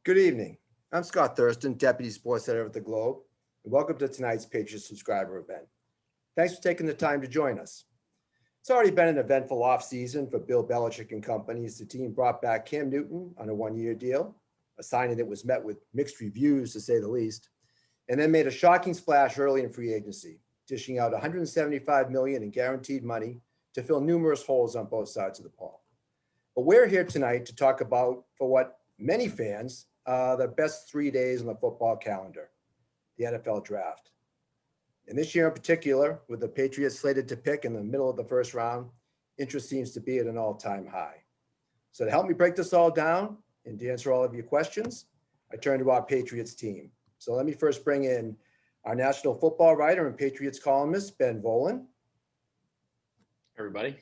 Good evening. I'm Scott Thurston, Deputy Sports Editor of the Globe, and welcome to tonight's Patriots subscriber event. Thanks for taking the time to join us. It's already been an eventful offseason for Bill Belichick and company as the team brought back Cam Newton on a one-year deal, a signing that was met with mixed reviews to say the least, and then made a shocking splash early in free agency, dishing out $175 million in guaranteed money to fill numerous holes on both sides of the ball. But we're here tonight to talk about, for what many fans, the best 3 days on the football calendar, the NFL draft. And this year in particular, with the Patriots slated to pick in the middle of the first round, interest seems to be at an all-time high. So to help me break this all down and to answer all of your questions, I turn to our Patriots team. So let me first bring in our national football writer and Patriots columnist, Ben Volen. Everybody.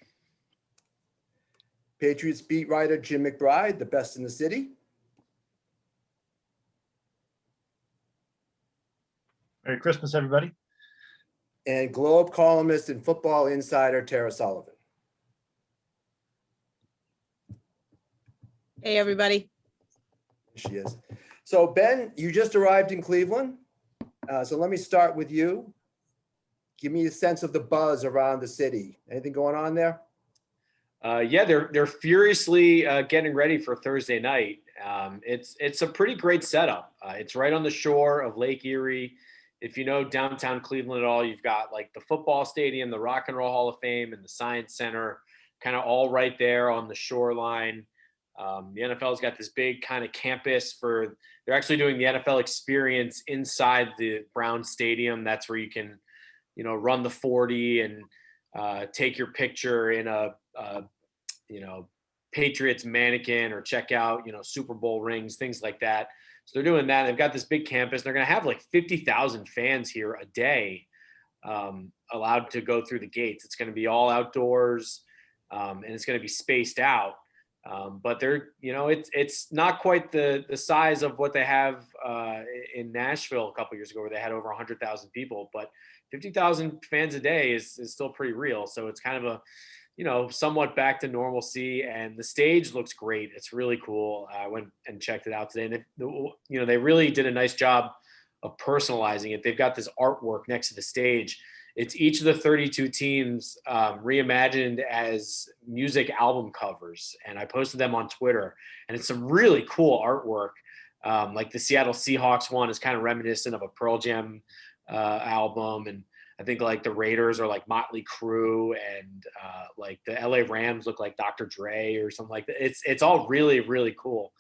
Patriots beat writer Jim McBride, the best in the city. Merry Christmas, everybody. And Globe columnist and football insider Tara Sullivan. Hey, everybody. She is. So Ben, you just arrived in Cleveland. So let me start with you. Give me a sense of the buzz around the city. Anything going on there? Yeah, they're furiously getting ready for Thursday night. It's a pretty great setup. It's right on the shore of Lake Erie. If you know downtown Cleveland at all, you've got like the football stadium, the Rock and Roll Hall of Fame, and the Science Center, kind of all right there on the shoreline. The NFL's got this big kind of campus they're actually doing the NFL experience inside the Brown Stadium. That's where you can, run the 40 and take your picture in a Patriots mannequin or check out, Super Bowl rings, things like that. So they're doing that. They've got this big campus. They're going to have like 50,000 fans here a day allowed to go through the gates. It's going to be all outdoors and it's going to be spaced out. But they're, it's not quite the size of what they have in Nashville a couple years ago where they had over 100,000 people. But 50,000 fans a day is still pretty real. So it's kind of a, somewhat back to normalcy, and the stage looks great. It's really cool. I went and checked it out today, and they really did a nice job of personalizing it. They've got this artwork next to the stage. It's each of the 32 teams reimagined as music album covers, and I posted them on Twitter, and it's some really cool artwork. Like the Seattle Seahawks one is kind of reminiscent of a Pearl Jam album, and I think like the Raiders are like Motley Crue, and like the LA Rams look like Dr. Dre or something like that. It's all really, really cool.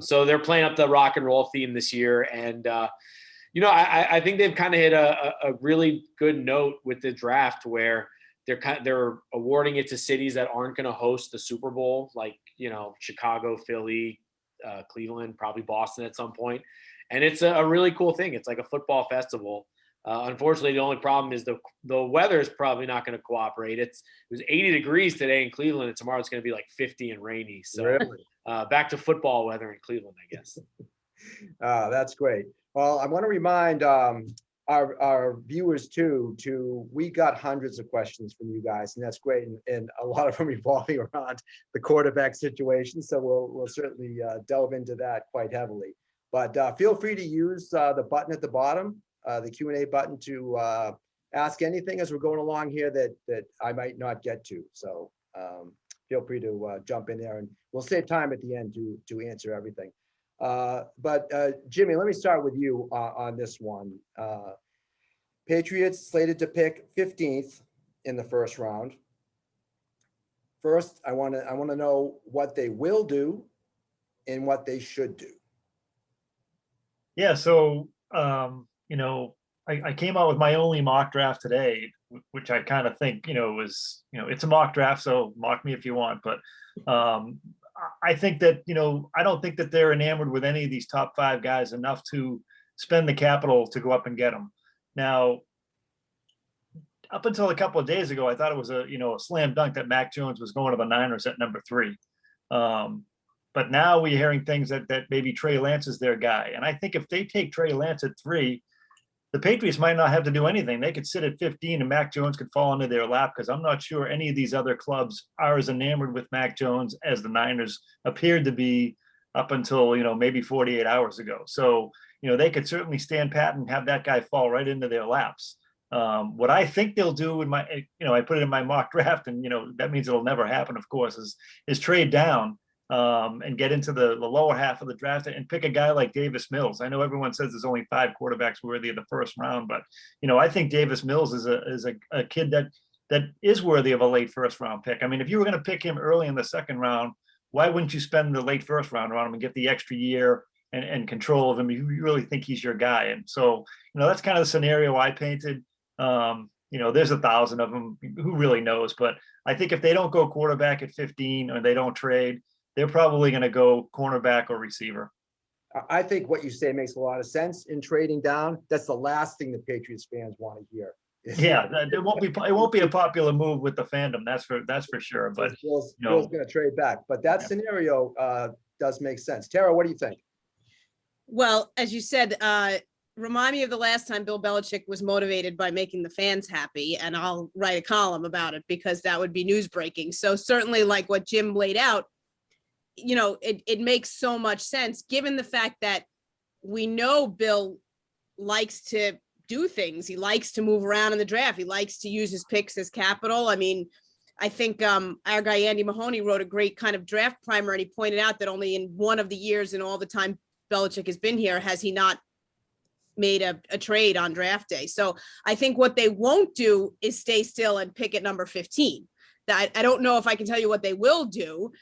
So they're playing up the rock and roll theme this year. And, I think they've kind of hit a really good note with the draft where they're awarding it to cities that aren't going to host the Super Bowl, like, Chicago, Philly, Cleveland, probably Boston at some point. And it's a really cool thing. It's like a football festival. Unfortunately, the only problem is the weather is probably not going to cooperate. It was 80 degrees today in Cleveland, and tomorrow it's going to be like 50 and rainy. So really? Back to football weather in Cleveland, I guess. That's great. Well, I want to remind our viewers too, we got hundreds of questions from you guys, and that's great. And a lot of them revolving around the quarterback situation. So we'll certainly delve into that quite heavily. But feel free to use the button at the bottom, the Q&A button, to ask anything as we're going along here that I might not get to. So feel free to jump in there, and we'll save time at the end to answer everything. But Jimmy, let me start with you on this one. Patriots slated to pick 15th in the first round. First, I want to know what they will do and what they should do. Yeah, so I came out with my only mock draft today, which I kind of think was it's a mock draft, so mock me if you want, but I think that I don't think that they're enamored with any of these top 5 guys enough to spend the capital to go up and get them. Now, up until a couple of days ago, I thought it was a slam dunk that Mac Jones was going to the Niners at number 3. But now we're hearing things that maybe Trey Lance is their guy. And I think if they take Trey Lance at 3, the Patriots might not have to do anything. They could sit at 15 and Mac Jones could fall into their lap, because I'm not sure any of these other clubs are as enamored with Mac Jones as the Niners appeared to be up until, maybe 48 hours ago. So, they could certainly stand pat and have that guy fall right into their laps. What I think they'll do in my, I put it in my mock draft, and, that means it'll never happen, of course, is trade down and get into the lower half of the draft and pick a guy like Davis Mills. I know everyone says there's only 5 quarterbacks worthy of the first round, but, I think Davis Mills is a kid that is worthy of a late first round pick. I mean, if you were going to pick him early in the second round, why wouldn't you spend the late first round on him and get the extra year and control of him? You really think he's your guy. And so, that's kind of the scenario I painted. There's 1,000 of them. Who really knows? But I think if they don't go quarterback at 15 or they don't trade, they're probably going to go cornerback or receiver. I think what you say makes a lot of sense in trading down. That's the last thing the Patriots fans want to hear. Yeah, it won't be a popular move with the fandom. That's for sure. But Bill's going to trade back. But that scenario does make sense. Tara, what do you think? Well, as you said, remind me of the last time Bill Belichick was motivated by making the fans happy, and I'll write a column about it because that would be news breaking. So certainly, like what Jim laid out, it makes so much sense given the fact that we know Bill likes to do things. He likes to move around in the draft. He likes to use his picks as capital. I mean, I think our guy Andy Mahoney wrote a great kind of draft primer, and he pointed out that only in one of the years in all the time Belichick has been here has he not made a trade on draft day. So I think what they won't do is stay still and pick at number 15. That I don't know if I can tell you what they will do.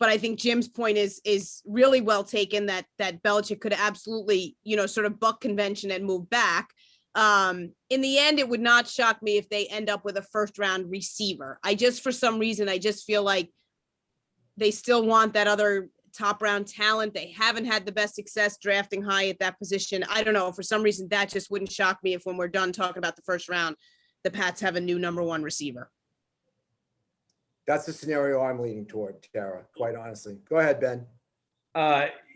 But I think Jim's point is really well taken, that Belichick could absolutely, sort of buck convention and move back. In the end, it would not shock me if they end up with a first round receiver. For some reason, I just feel like they still want that other top round talent. They haven't had the best success drafting high at that position. I don't know. For some reason, that just wouldn't shock me if when we're done talking about the first round, the Pats have a new number 1 receiver. That's the scenario I'm leaning toward, Tara, quite honestly. Go ahead, Ben.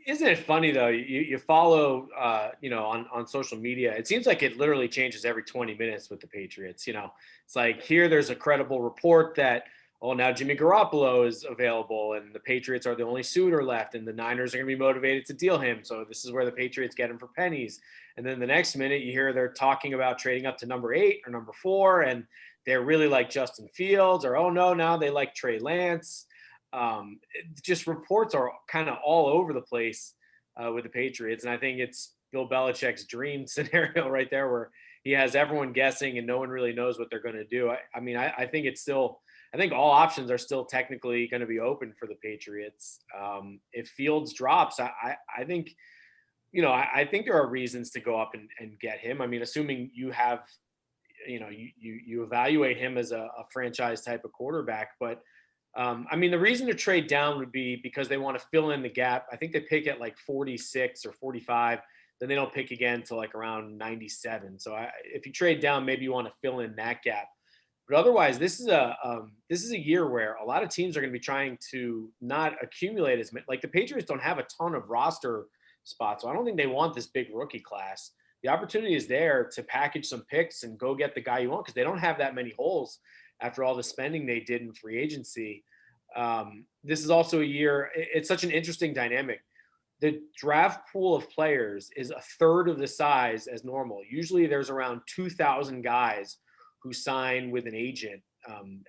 Isn't it funny though? You follow, on social media. It seems like it literally changes every 20 minutes with the Patriots. It's like here, there's a credible report that, now Jimmy Garoppolo is available and the Patriots are the only suitor left and the Niners are going to be motivated to deal him. So this is where the Patriots get him for pennies. And then the next minute you hear they're talking about trading up to number 8 or number 4. And they're really like Justin Fields, or, now they like Trey Lance. Just reports are kind of all over the place with the Patriots. And I think it's Bill Belichick's dream scenario right there, where he has everyone guessing and no one really knows what they're going to do. I think it's still, I think all options are still technically going to be open for the Patriots. If Fields drops, I think, I think there are reasons to go up and get him. I mean, assuming you have, you evaluate him as a franchise type of quarterback, but the reason to trade down would be because they want to fill in the gap. I think they pick at like 46 or 45, then they don't pick again until like around 97. So if you trade down, maybe you want to fill in that gap. But otherwise, this is a year where a lot of teams are going to be trying to not accumulate as many. Like the Patriots don't have a ton of roster spots, so I don't think they want this big rookie class. The opportunity is there to package some picks and go get the guy you want, because they don't have that many holes after all the spending they did in free agency. This is also a year, it's such an interesting dynamic. The draft pool of players is a third of the size as normal. Usually there's around 2,000 guys who sign with an agent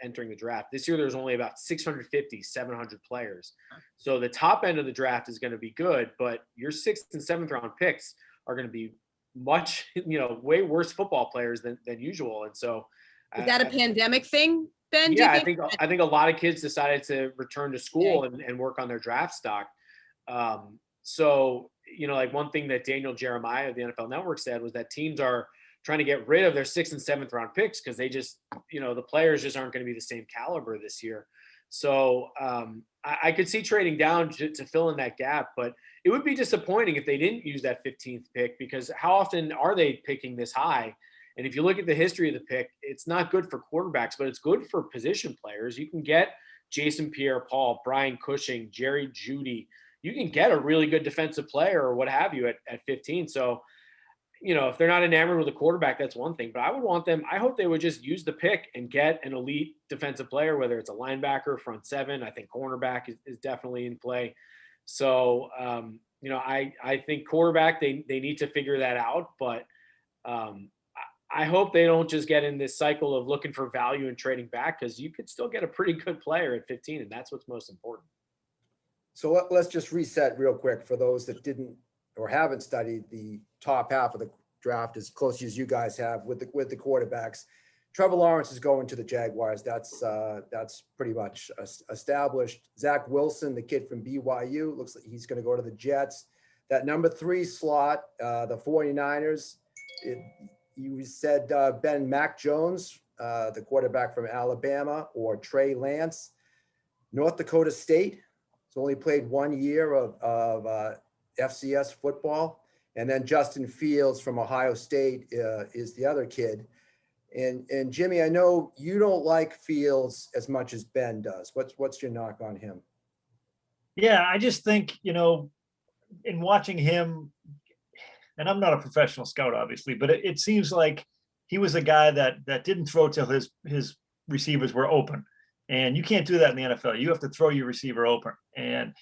entering the draft. This year, there's only about 650, 700 players. So the top end of the draft is going to be good, but your 6th and 7th round picks are going to be much, way worse football players than usual. And so is that a pandemic thing, Ben? Yeah, I think a lot of kids decided to return to school and work on their draft stock. So, like one thing that Daniel Jeremiah of the NFL Network said was that teams are trying to get rid of their 6th and 7th round picks because they just, the players just aren't going to be the same caliber this year. So I could see trading down to fill in that gap, but it would be disappointing if they didn't use that 15th pick, because how often are they picking this high? And if you look at the history of the pick, it's not good for quarterbacks, but it's good for position players. You can get Jason Pierre-Paul, Brian Cushing, Jerry Jeudy. You can get a really good defensive player or what have you at 15. So, if they're not enamored with a quarterback, that's one thing. But I hope they would just use the pick and get an elite defensive player, whether it's a linebacker, front seven. I think cornerback is definitely in play. So, I think quarterback, they need to figure that out. But I hope they don't just get in this cycle of looking for value and trading back, because you could still get a pretty good player at 15, and that's what's most important. So let's just reset real quick for those that didn't or haven't studied the top half of the draft as closely as you guys have with the quarterbacks. Trevor Lawrence is going to the Jaguars. That's pretty much established. Zach Wilson, the kid from BYU, looks like he's going to go to the Jets. That number 3 slot, the 49ers, you said Ben Mac Jones, the quarterback from Alabama, or Trey Lance. North Dakota State has only played 1 year of FCS football. And then Justin Fields from Ohio State is the other kid. And Jimmy, I know you don't like Fields as much as Ben does. What's your knock on him? Yeah, I just think, in watching him, and I'm not a professional scout, obviously, but it seems like he was a guy that didn't throw till his receivers were open. And you can't do that in the NFL. You have to throw your receiver open. And,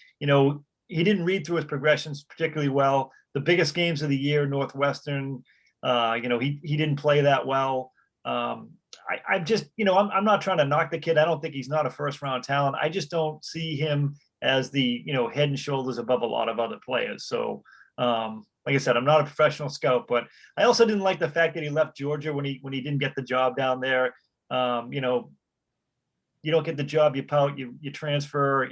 he didn't read through his progressions particularly well. The biggest games of the year, Northwestern, he didn't play that well. I just, I'm not trying to knock the kid. I don't think he's not a first round talent. I just don't see him as the, head and shoulders above a lot of other players. So, like I said, I'm not a professional scout, but I also didn't like the fact that he left Georgia when he didn't get the job down there. You don't get the job, you pout, you transfer,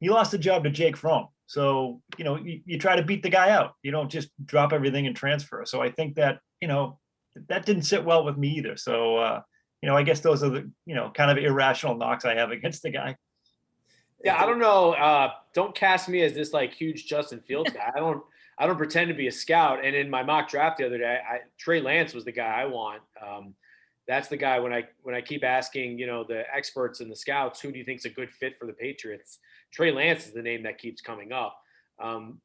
he lost the job to Jake Fromm. So, you try to beat the guy out. You don't just drop everything and transfer. So I think that, that didn't sit well with me either. So, I guess those are the, kind of irrational knocks I have against the guy. Yeah, I don't know. Don't cast me as this like huge Justin Fields guy. I don't pretend to be a scout. And in my mock draft the other day, Trey Lance was the guy I want. That's the guy when I keep asking, the experts and the scouts, who do you think is a good fit for the Patriots? Trey Lance is the name that keeps coming up.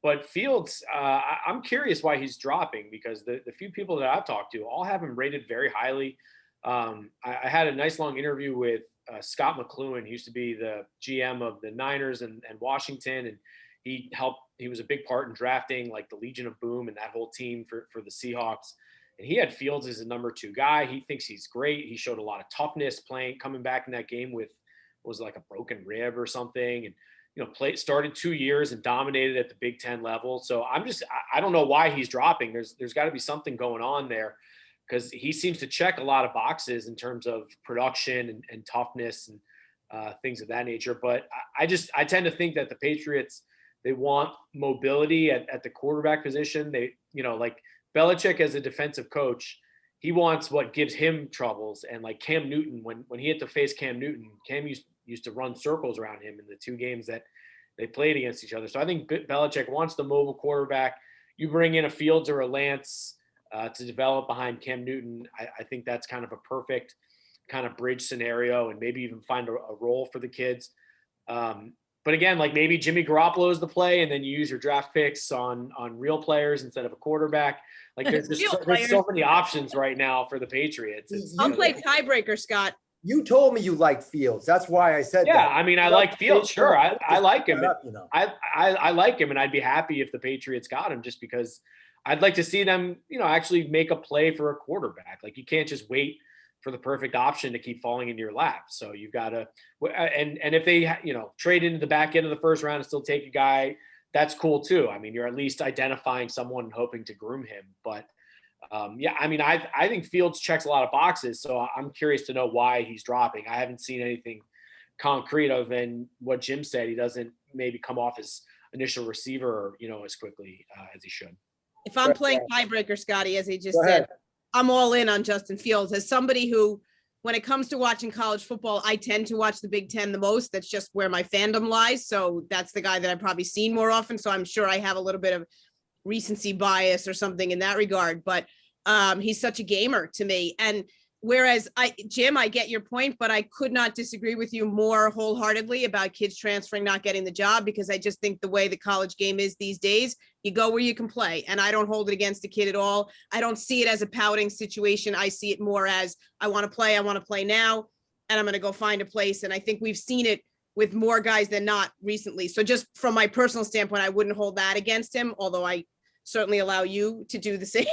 But Fields, I'm curious why he's dropping, because the few people that I've talked to all have him rated very highly. I had a nice long interview with Scott McCloughan. He used to be the GM of the Niners and Washington, and he was a big part in drafting like the Legion of Boom and that whole team for the Seahawks. And he had Fields as a number 2 guy. He thinks he's great. He showed a lot of toughness coming back in that game with, was like a broken rib or something. And, started 2 years and dominated at the Big Ten level. So I don't know why he's dropping. There's got to be something going on there, because he seems to check a lot of boxes in terms of production and toughness and things of that nature. But I tend to think that the Patriots, they want mobility at the quarterback position. They, like Belichick as a defensive coach, he wants what gives him troubles. And like Cam Newton, when he had to face Cam Newton, Cam used to run circles around him in the 2 games that they played against each other. So I think Belichick wants the mobile quarterback. You bring in a Fields or a Lance to develop behind Cam Newton. I think that's kind of a perfect kind of bridge scenario, and maybe even find a role for the kids. But again, like maybe Jimmy Garoppolo is the play, and then you use your draft picks on real players instead of a quarterback. Like there's so many options right now for the Patriots. I'll play tiebreaker, Scott. You told me you liked Fields. That's why I said that. Yeah, I mean, I like Fields. Sure, I like him. I like him, and I'd be happy if the Patriots got him, just because I'd like to see them, actually make a play for a quarterback. Like you can't just wait for the perfect option to keep falling into your lap. So you've got to, and if they, trade into the back end of the first round and still take a guy, that's cool too. I mean, you're at least identifying someone and hoping to groom him. But I think Fields checks a lot of boxes. So I'm curious to know why he's dropping. I haven't seen anything concrete other than what Jim said. He doesn't maybe come off as initial receiver, as quickly as he should. If I'm playing tiebreaker, Scotty, as he just said, I'm all in on Justin Fields. As somebody who, when it comes to watching college football, I tend to watch the Big Ten the most. That's just where my fandom lies. So that's the guy that I've probably seen more often. So I'm sure I have a little bit of recency bias or something in that regard. But he's such a gamer to me. And whereas Jim, I get your point, but I could not disagree with you more wholeheartedly about kids transferring, not getting the job, because I just think the way the college game is these days, you go where you can play. And I don't hold it against a kid at all. I don't see it as a pouting situation. I see it more as I want to play now, and I'm going to go find a place. And I think we've seen it with more guys than not recently. So just from my personal standpoint, I wouldn't hold that against him, although I certainly allow you to do the same.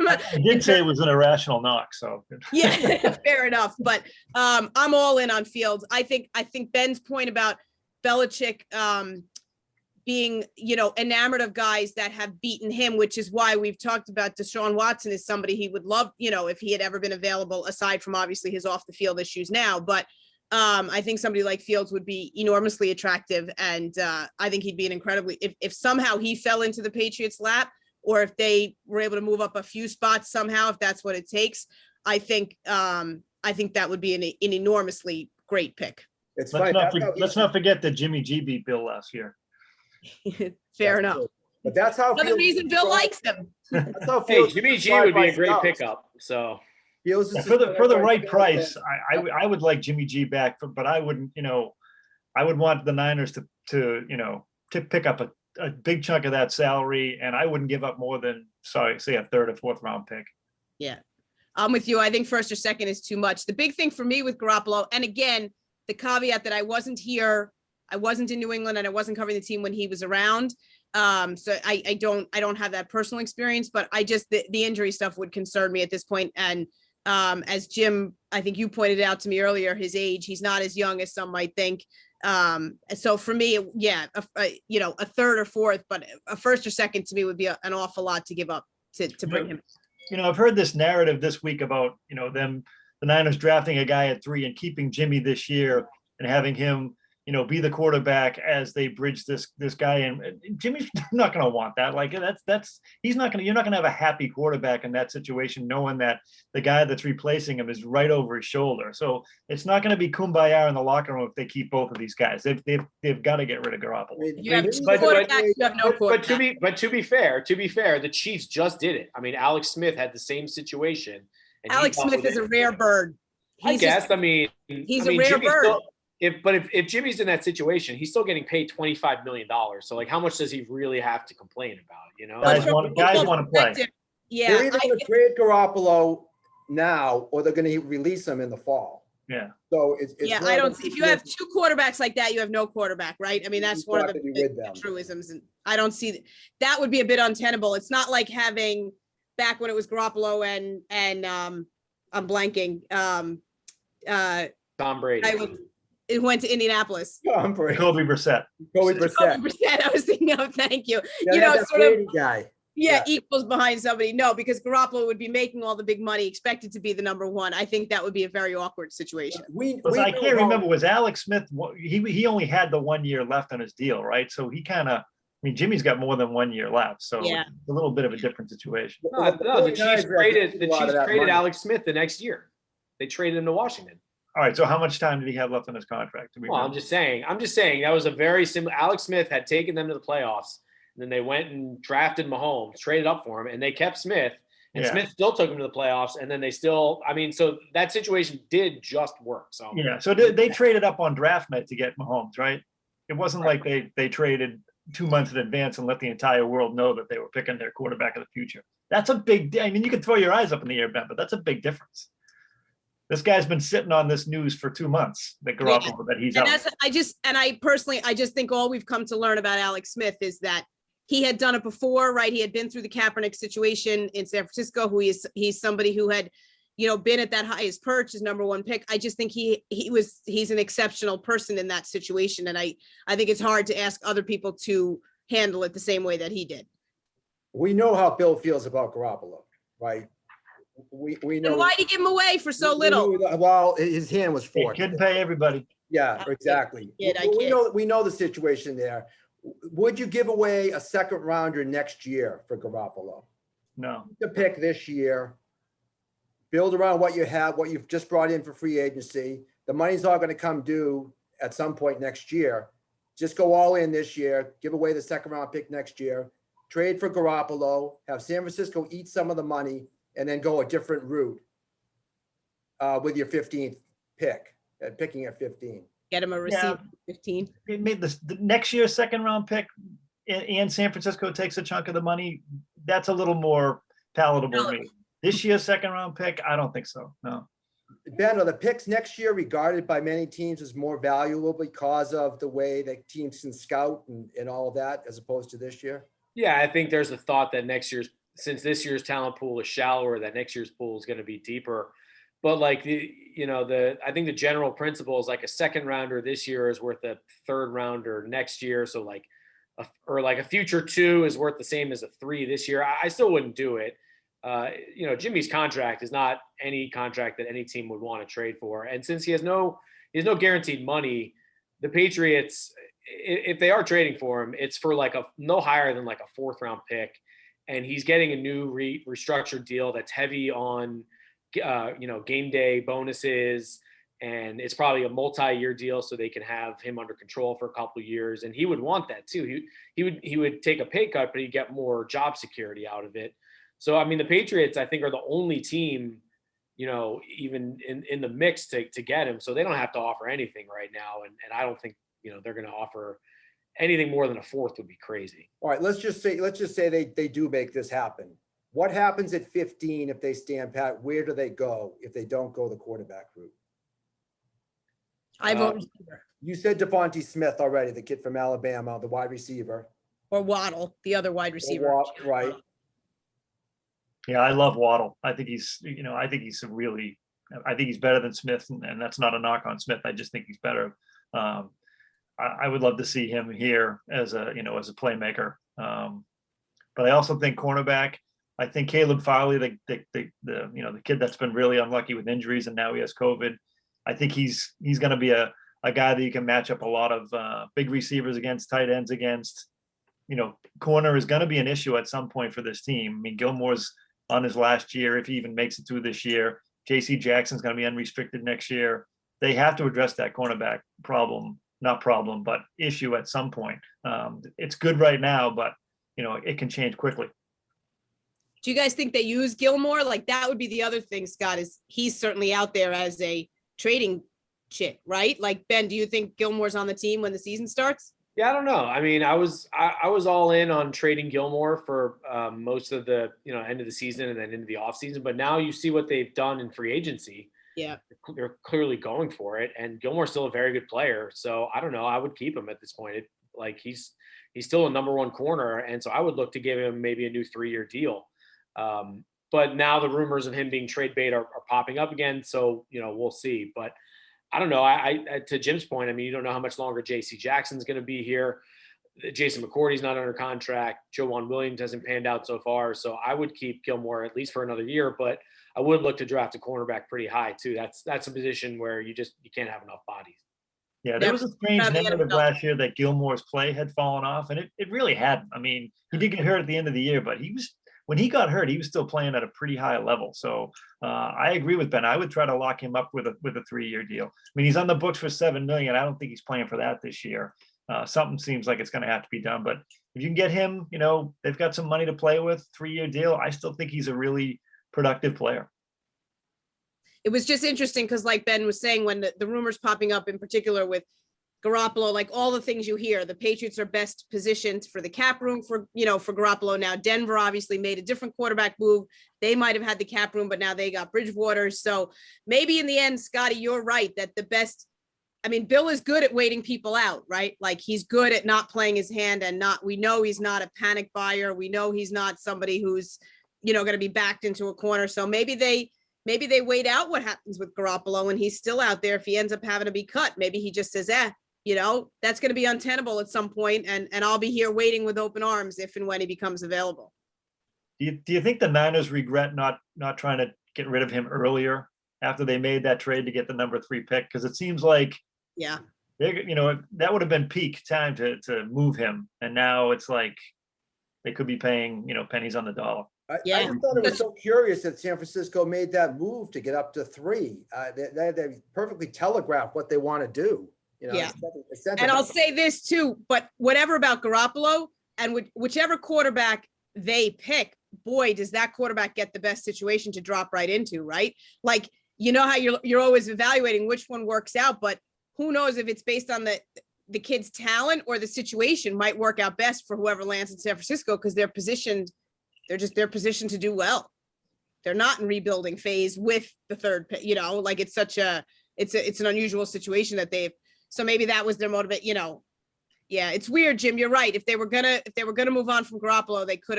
I did say it was an irrational knock, so. Yeah, fair enough. But I'm all in on Fields. I think Ben's point about Belichick being, enamored of guys that have beaten him, which is why we've talked about Deshaun Watson is somebody he would love, if he had ever been available, aside from obviously his off the field issues now. But I think somebody like Fields would be enormously attractive. And I think he'd be an incredibly, if somehow he fell into the Patriots' lap, or if they were able to move up a few spots somehow, if that's what it takes, I think that would be an enormously great pick. It's Let's funny. not forget that Jimmy G beat Bill last year. Fair enough. But that's how. Another reason Bill likes him. That's how Hey, Fields Jimmy is G would be a described by great scouts. pickup. So Fields is For the described right by price, scouts. I would like Jimmy G back, but I wouldn't, I would want the Niners to pick up a big chunk of that salary, and I wouldn't give up more than, say a third or fourth round pick. Yeah, I'm with you. I think first or second is too much. The big thing for me with Garoppolo, and again, the caveat that I wasn't here, I wasn't in New England, and I wasn't covering the team when he was around. So I don't have that personal experience, but I just, the injury stuff would concern me at this point. And as Jim, I think you pointed out to me earlier, his age, he's not as young as some might think. So for me, yeah, a third or fourth, but a first or second to me would be an awful lot to give up to bring him. I've heard this narrative this week about, the Niners drafting a guy at 3 and keeping Jimmy this year and having him, be the quarterback as they bridge this guy in. Jimmy's not going to want that. Like you're not going to have a happy quarterback in that situation, knowing that the guy that's replacing him is right over his shoulder. So it's not going to be kumbaya in the locker room if they keep both of these guys. They've got to get rid of Garoppolo. You have two But- quarterbacks, you have no but quarterback. to be fair, the Chiefs just did it. I mean, Alex Smith had the same situation. And Alex he dealt Smith with is it. a rare bird. I He's guess. just- He's a rare Jimmy's bird. still- if Jimmy's in that situation, he's still getting paid $25 million. So like, how much does he really have to complain about? Guys from want to play. perspective, They're yeah, either going to trade Garoppolo now, or they're going to release him in the fall. Yeah. So it's yeah, one I of don't, those if you have situations two quarterbacks like that, you have no quarterback, right? I mean, that's you one of have the to be with them. truisms, and I don't see that would be a bit untenable. It's not like having back when it was Garoppolo and I'm blanking. Tom Brady. It went to Indianapolis. Tom Brady. Kobe Brissett. Kobe Brissett. 100%, I was thinking of, thank you. Yeah, that Sort of, Brady guy. Yeah. equals behind somebody. No, because Garoppolo would be making all the big money, expected to be the number one. I think that would be a very awkward situation. I can't remember. Was Alex Smith? He only had the 1 year left on his deal, right? So he kind of. I mean, Jimmy's got more than 1 year left, so Yeah. it's a little bit of a different situation. No, the Chiefs traded money. Alex Smith the next year. They traded him to Washington. All right, so how much time did he have left on his contract? Well, I'm just saying that was a very similar. Alex Smith had taken them to the playoffs, and then they went and drafted Mahomes, traded up for him, and they kept Smith. And Yeah. Smith still took him to the playoffs, and then they still. I mean, so that situation did just work. So Yeah, so they traded up on draft night to get Mahomes, right? It wasn't like they traded 2 months in advance and let the entire world know that they were picking their quarterback of the future. That's a big. I mean, you can throw your eyes up in the air, Ben, but that's a big difference. This guy's been sitting on this news for 2 months. That Garoppolo, that he's And out. I personally just think all we've come to learn about Alex Smith is that he had done it before, right? He had been through the Kaepernick situation in San Francisco, he's somebody who had, been at that highest perch, his number one pick. I just think he's an exceptional person in that situation. And I think it's hard to ask other people to handle it the same way that he did. We know how Bill feels about Garoppolo, right? We know. And why'd he give him away for so we little? knew that- Well, his hand was He forced. couldn't pay everybody. Yeah, exactly. I We kid. know the situation there. Would you give away a second rounder next year for Garoppolo? No. To pick this year, build around what you have, what you've just brought in for free agency. The money's all going to come due at some point next year. Just go all in this year, give away the second round pick next year, trade for Garoppolo, have San Francisco eat some of the money, and then go a different route. with your 15th pick, picking at 15. Get him a receiver 15. It made the next year's second round pick and San Francisco takes a chunk of the money. That's a little more palatable to me. This year's second round pick, I don't think so. No. Ben, are the picks next year regarded by many teams as more valuable because of the way that teams can scout and all of that, as opposed to this year? Yeah, I think there's a thought that since this year's talent pool is shallower, that next year's pool is going to be deeper. But like I think the general principle is like a second rounder this year is worth a third rounder next year. So like a future 2 is worth the same as a 3 this year. I still wouldn't do it. Jimmy's contract is not any contract that any team would want to trade for. And since he has no guaranteed money, the Patriots, if they are trading for him, it's for like no higher than like a 4th round pick. And he's getting a new restructured deal that's heavy on, game day bonuses. And it's probably a multi-year deal so they can have him under control for a couple of years. And he would want that too. He would take a pay cut, but he'd get more job security out of it. So, I mean, the Patriots, I think, are the only team, even in the mix to get him. So they don't have to offer anything right now. And I don't think, they're going to offer anything more than a 4th would be crazy. All right, let's just say they do make this happen. What happens at 15 if they stand pat? Where do they go if they don't go the quarterback route? I vote receiver. You said Devontae Smith already, the kid from Alabama, the wide receiver. Or Waddle, the other wide receiver. Right. Yeah, I love Waddle. I think he's better than Smith, and that's not a knock on Smith. I just think he's better. I would love to see him here as a playmaker. But I also think cornerback. I think Caleb Farley, the kid that's been really unlucky with injuries and now he has COVID. I think he's going to be a guy that you can match up a lot of big receivers against, tight ends against. Corner is going to be an issue at some point for this team. I mean, Gilmore's on his last year, if he even makes it through this year. J.C. Jackson's going to be unrestricted next year. They have to address that cornerback but issue at some point. It's good right now, but it can change quickly. Do you guys think they use Gilmore? Like that would be the other thing, Scott, is he's certainly out there as a trading chip, right? Like Ben, do you think Gilmore's on the team when the season starts? Yeah, I don't know. I mean, I was all in on trading Gilmore for most of the end of the season and then into the offseason. But now you see what they've done in free agency. Yeah, they're clearly going for it, and Gilmore's still a very good player. So I don't know. I would keep him at this point. He's still a number 1 corner, and so I would look to give him maybe a new 3-year deal. But now the rumors of him being trade bait are popping up again. So we'll see. But I don't know. I to Jim's point, I mean, you don't know how much longer J.C. Jackson's going to be here. Jason McCourty's not under contract. Joejuan Williams hasn't panned out so far. So I would keep Gilmore at least for another year, but I would look to draft a cornerback pretty high too. That's a position where you can't have enough bodies. Yeah, there was a strange narrative last year that Gilmore's play had fallen off, and it really hadn't. I mean, he did get hurt at the end of the year, but when he got hurt, he was still playing at a pretty high level. So I agree with Ben. I would try to lock him up with a 3-year deal. I mean, he's on the books for $7 million. I don't think he's playing for that this year. Something seems like it's going to have to be done. But if you can get him, they've got some money to play with, 3-year deal. I still think he's a really productive player. It was just interesting because like Ben was saying, when the rumors popping up in particular with Garoppolo, like all the things you hear, the Patriots are best positioned for the cap room for Garoppolo. Now, Denver obviously made a different quarterback move. They might have had the cap room, but now they got Bridgewater. So maybe in the end, Scotty, you're right that Bill is good at waiting people out, right? Like he's good at not playing his hand we know he's not a panic buyer. We know he's not somebody who's, going to be backed into a corner. So maybe they wait out what happens with Garoppolo and he's still out there. If he ends up having to be cut, maybe he just says, that's going to be untenable at some point, and I'll be here waiting with open arms if and when he becomes available. Do you think the Niners regret not trying to get rid of him earlier after they made that trade to get the number 3 pick? Because it seems like that would have been peak time to move him, and now it's like they could be paying pennies on the dollar. I just thought it was so curious that San Francisco made that move to get up to 3. They perfectly telegraphed what they want to do. And I'll say this too, but whatever about Garoppolo and whichever quarterback they pick, boy, does that quarterback get the best situation to drop right into, right? Like you know how you're always evaluating which one works out, but who knows if it's based on the kid's talent or the situation might work out best for whoever lands in San Francisco, because they're positioned to do well. They're not in rebuilding phase with the third, like it's an unusual situation that so maybe that was their motivate, Yeah, it's weird, Jim. You're right. If they were gonna move on from Garoppolo, they could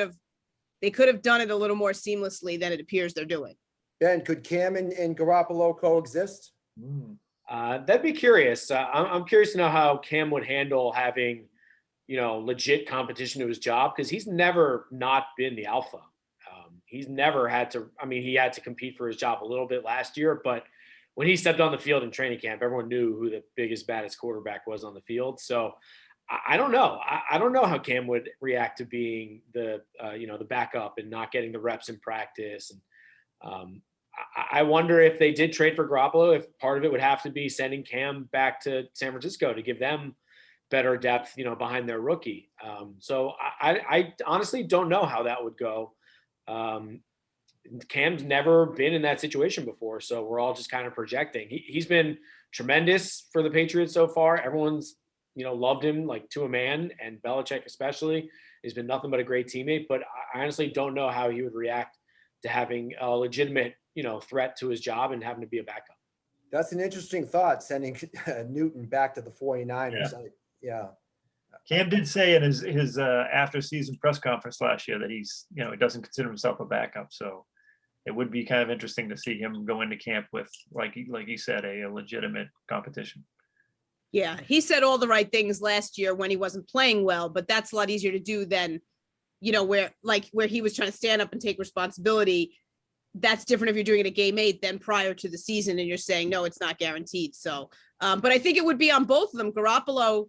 have done it a little more seamlessly than it appears they're doing. Ben, could Cam and Garoppolo coexist? That'd be curious. I'm curious to know how Cam would handle having, legit competition to his job, because he's never not been the alpha. He's never had to. I mean, he had to compete for his job a little bit last year, but when he stepped on the field in training camp, everyone knew who the biggest, baddest quarterback was on the field. So I don't know. I don't know how Cam would react to being the backup and not getting the reps in practice. And I wonder if they did trade for Garoppolo, if part of it would have to be sending Cam back to San Francisco to give them better depth, behind their rookie. So I honestly don't know how that would go. Cam's never been in that situation before, so we're all just kind of projecting. He's been tremendous for the Patriots so far. Everyone's, loved him like to a man, and Belichick especially. He's been nothing but a great teammate, but I honestly don't know how he would react to having a legitimate, threat to his job and having to be a backup. That's an interesting thought, sending Newton back to the 49ers. Yeah. Cam did say in his after season press conference last year that he's, he doesn't consider himself a backup. So it would be kind of interesting to see him go into camp with, like he said, a legitimate competition. Yeah, he said all the right things last year when he wasn't playing well, but that's a lot easier to do than, where he was trying to stand up and take responsibility. That's different if you're doing it at game 8 than prior to the season and you're saying, no, it's not guaranteed. So, but I think it would be on both of them. Garoppolo,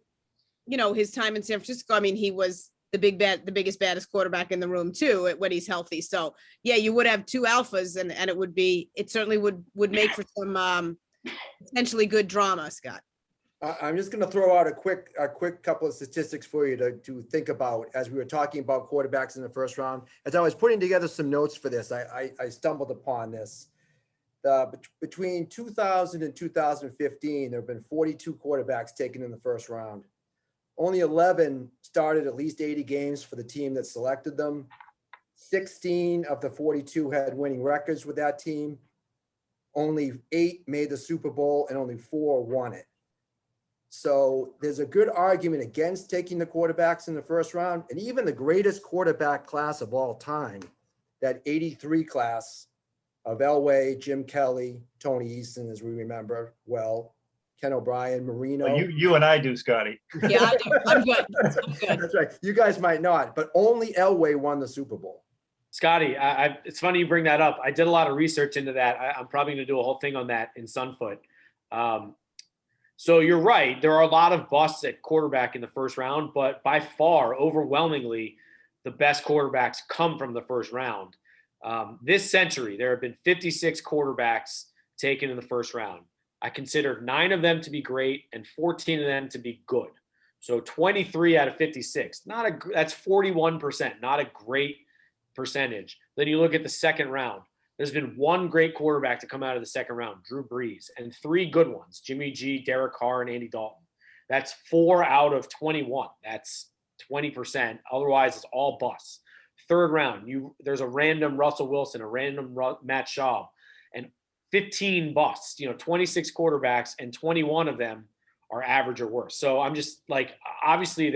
his time in San Francisco, I mean, he was the biggest, baddest quarterback in the room too, when he's healthy. So yeah, you would have two alphas and it certainly would make for some potentially good drama, Scott. I'm just going to throw out a quick couple of statistics for you to think about as we were talking about quarterbacks in the first round. As I was putting together some notes for this, I stumbled upon this. Between 2000 and 2015, there have been 42 quarterbacks taken in the first round. Only 11 started at least 80 games for the team that selected them. 16 of the 42 had winning records with that team. Only 8 made the Super Bowl and only 4 won it. So there's a good argument against taking the quarterbacks in the first round. And even the greatest quarterback class of all time, that 83 class of Elway, Jim Kelly, Tony Easton, as we remember well, Ken O'Brien, Marino. Well, you and I do, Scotty. Yeah, I do. I'm good. That's right. You guys might not, but only Elway won the Super Bowl. Scotty, it's funny you bring that up. I did a lot of research into that. I'm probably going to do a whole thing on that in Sunfoot. So you're right. There are a lot of busts at quarterback in the first round, but by far, overwhelmingly, the best quarterbacks come from the first round. This century, there have been 56 quarterbacks taken in the first round. I consider 9 of them to be great and 14 of them to be good. So 23 out of 56. That's 41%, not a great percentage. Then you look at the second round. There's been 1 great quarterback to come out of the second round, Drew Brees, and 3 good ones, Jimmy G, Derek Carr, and Andy Dalton. That's 4 out of 21. That's 20%. Otherwise, it's all busts. Third round, there's a random Russell Wilson, a random Matt Schaub, and 15 busts. 26 quarterbacks, and 21 of them are average or worse. So I'm just like, obviously,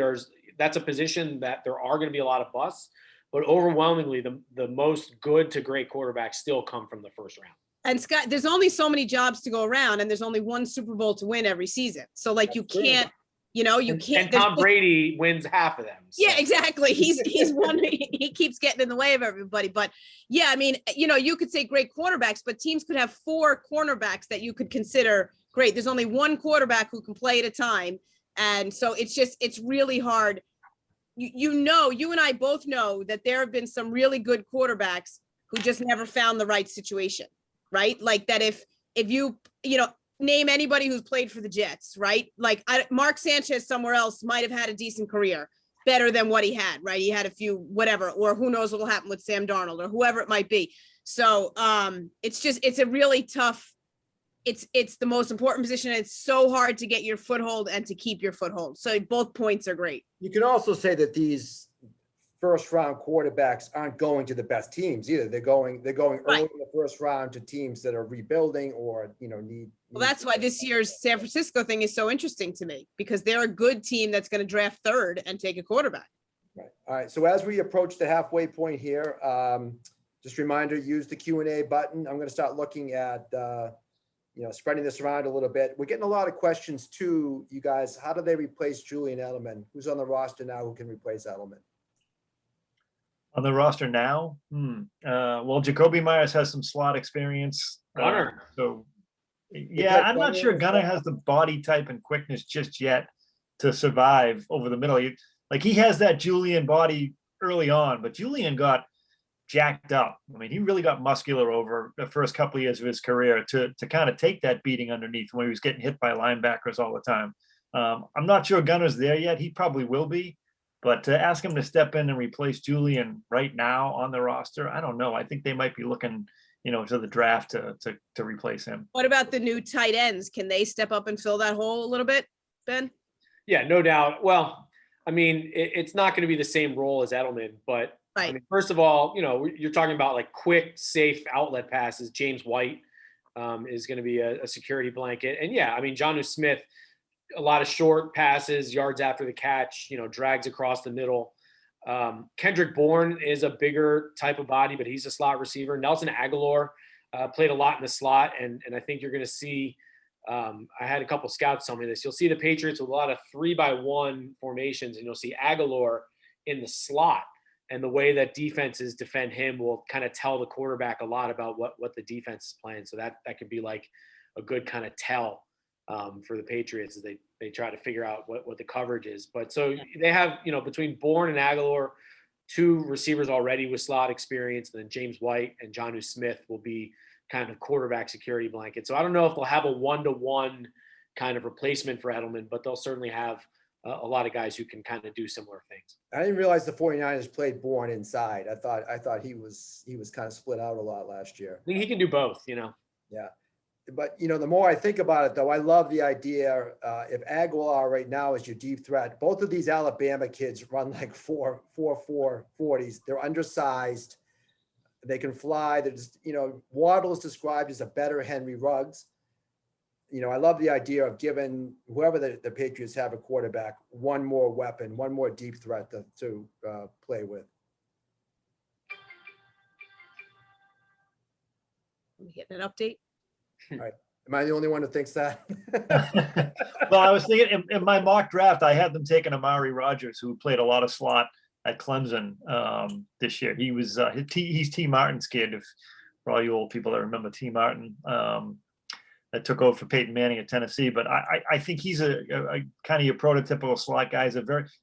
that's a position that there are going to be a lot of busts. But overwhelmingly, the most good to great quarterbacks still come from the first round. And Scott, there's only so many jobs to go around, and there's only 1 Super Bowl to win every season. So you can't, you can't. And Tom Brady wins half of them. So. Yeah, exactly. He's one. He keeps getting in the way of everybody. But yeah, I mean, you could say great quarterbacks, but teams could have 4 cornerbacks that you could consider great. There's only 1 quarterback who can play at a time, and so it's really hard. You and I both know that there have been some really good quarterbacks who just never found the right situation, right? Like that if you name anybody who's played for the Jets, right? Like Mark Sanchez somewhere else might have had a decent career, better than what he had, right? He had a few whatever, or who knows what will happen with Sam Darnold or whoever it might be. So it's a really tough it's the most important position. It's so hard to get your foothold and to keep your foothold. So both points are great. You can also say that these first round quarterbacks aren't going to the best teams either. They're going early Right. in the first round to teams that are rebuilding or, need. Well, that's why this year's San Francisco thing is so interesting to me, because they're a good team that's going to draft third and take a quarterback. Right. All right. So as we approach the halfway point here, just a reminder, use the Q&A button. I'm going to start looking at, spreading this around a little bit. We're getting a lot of questions too, you guys. How do they replace Julian Edelman? Who's on the roster now who can replace Edelman? On the roster now? Well, Jacoby Myers has some slot experience. Gunner. So, yeah, I'm not sure Gunner Gunner has the body type and quickness just yet to survive over the middle. He has that Julian body early on, but Julian got jacked up. I mean, he really got muscular over the first couple of years of his career to kind of take that beating underneath when he was getting hit by linebackers all the time. I'm not sure Gunner's there yet. He probably will be, but to ask him to step in and replace Julian right now on the roster, I don't know. I think they might be looking, to the draft to replace him. What about the new tight ends? Can they step up and fill that hole a little bit, Ben? Yeah, no doubt. Well, I mean, it's not going to be the same role as Edelman, but Right. I mean, first of all, you're talking about like quick, safe outlet passes. James White is going to be a security blanket. And yeah, I mean, Jonnu Smith, a lot of short passes, yards after the catch, drags across the middle. Kendrick Bourne is a bigger type of body, but he's a slot receiver. Nelson Aguilar played a lot in the slot. And I think you're going to see, I had a couple scouts tell me this. You'll see the Patriots with a lot of 3-by-1 formations, and you'll see Aguilar in the slot. And the way that defenses defend him will kind of tell the quarterback a lot about what the defense is playing. So that could be like a good kind of tell for the Patriots as they try to figure out what the coverage is. But so they have, between Bourne and Aguilar, 2 receivers already with slot experience. And then James White and Jonnu Smith will be kind of quarterback security blanket. So I don't know if they'll have a 1-to-1 kind of replacement for Edelman, but they'll certainly have a lot of guys who can kind of do similar things. I didn't realize the 49ers played Bourne inside. I thought he was kind of split out a lot last year. I think he can do both, Yeah. But, the more I think about it, though, I love the idea if Aguilar right now is your deep threat. Both of these Alabama kids run like 4.40s. They're undersized. They can fly. They're just, Waddle is described as a better Henry Ruggs. I love the idea of giving whoever the Patriots have a quarterback one more weapon, one more deep threat to play with. Let me get an update. All right. Am I the only one who thinks that? Well, I was thinking in my mock draft, I had them taking Amari Rodgers, who played a lot of slot at Clemson this year. He was he's T. Martin's kid, for all you old people that remember T. Martin. That took over for Peyton Manning at Tennessee, but I think he's a kind of your prototypical slot guy.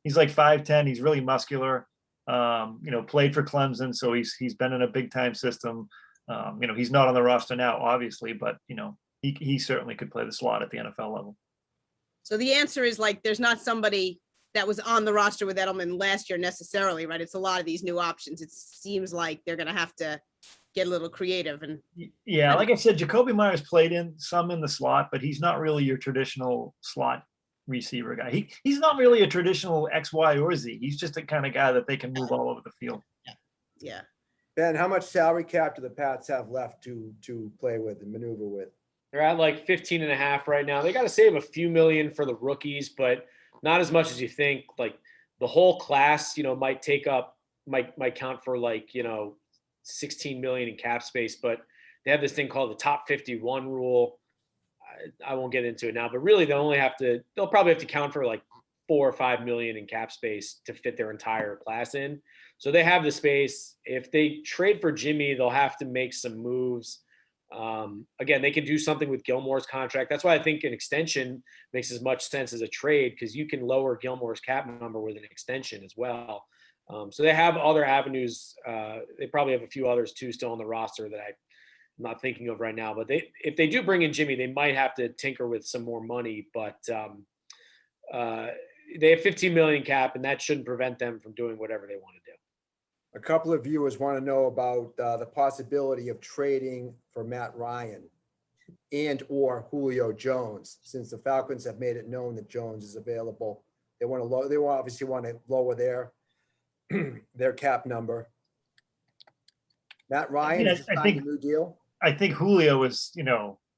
He's like 5'10". He's really muscular. Played for Clemson, so he's been in a big time system. He's not on the roster now, obviously, but he certainly could play the slot at the NFL level. So the answer is there's not somebody that was on the roster with Edelman last year necessarily, right? It's a lot of these new options. It seems like they're going to have to get a little creative. And yeah, like I said, Jacoby Myers played in the slot, but he's not really your traditional slot receiver guy. He's not really a traditional X, Y, or Z. He's just the kind of guy that they can move all over the field. Yeah. Ben, how much salary cap do the Pats have left to play with and maneuver with? They're at like 15.5 right now. They got to save a few million for the rookies, but not as much as you think. Like the whole class, might count for 16 million in cap space, but they have this thing called the top 51 rule. I won't get into it now, but really they'll probably have to count for 4 or 5 million in cap space to fit their entire class in. So they have the space. If they trade for Jimmy, they'll have to make some moves. Again, they can do something with Gilmore's contract. That's why I think an extension makes as much sense as a trade, because you can lower Gilmore's cap number with an extension as well. So they have other avenues. They probably have a few others too still on the roster that I'm not thinking of right now. But if they do bring in Jimmy, they might have to tinker with some more money. But they have 15 million cap, and that shouldn't prevent them from doing whatever they want to do. A couple of viewers want to know about the possibility of trading for Matt Ryan. and or Julio Jones, since the Falcons have made it known that Jones is available. They want to obviously want to lower their cap number. Matt Ryan I just signed a new deal. I think Julio is,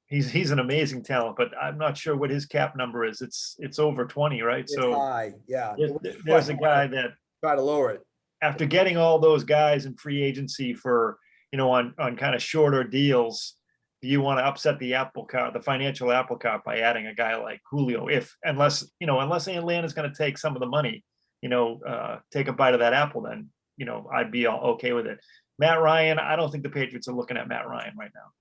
he's an amazing talent, but I'm not sure what his cap number is. It's over 20, right? It's So high, yeah. there's a guy that Try to lower it. after getting all those guys in free agency for, on kind of shorter deals, do you want to upset the financial apple cart by adding a guy like Julio? Unless Atlanta's going to take some of the money, take a bite of that apple, then, I'd be okay with it. Matt Ryan, I don't think the Patriots are looking at Matt Ryan right now.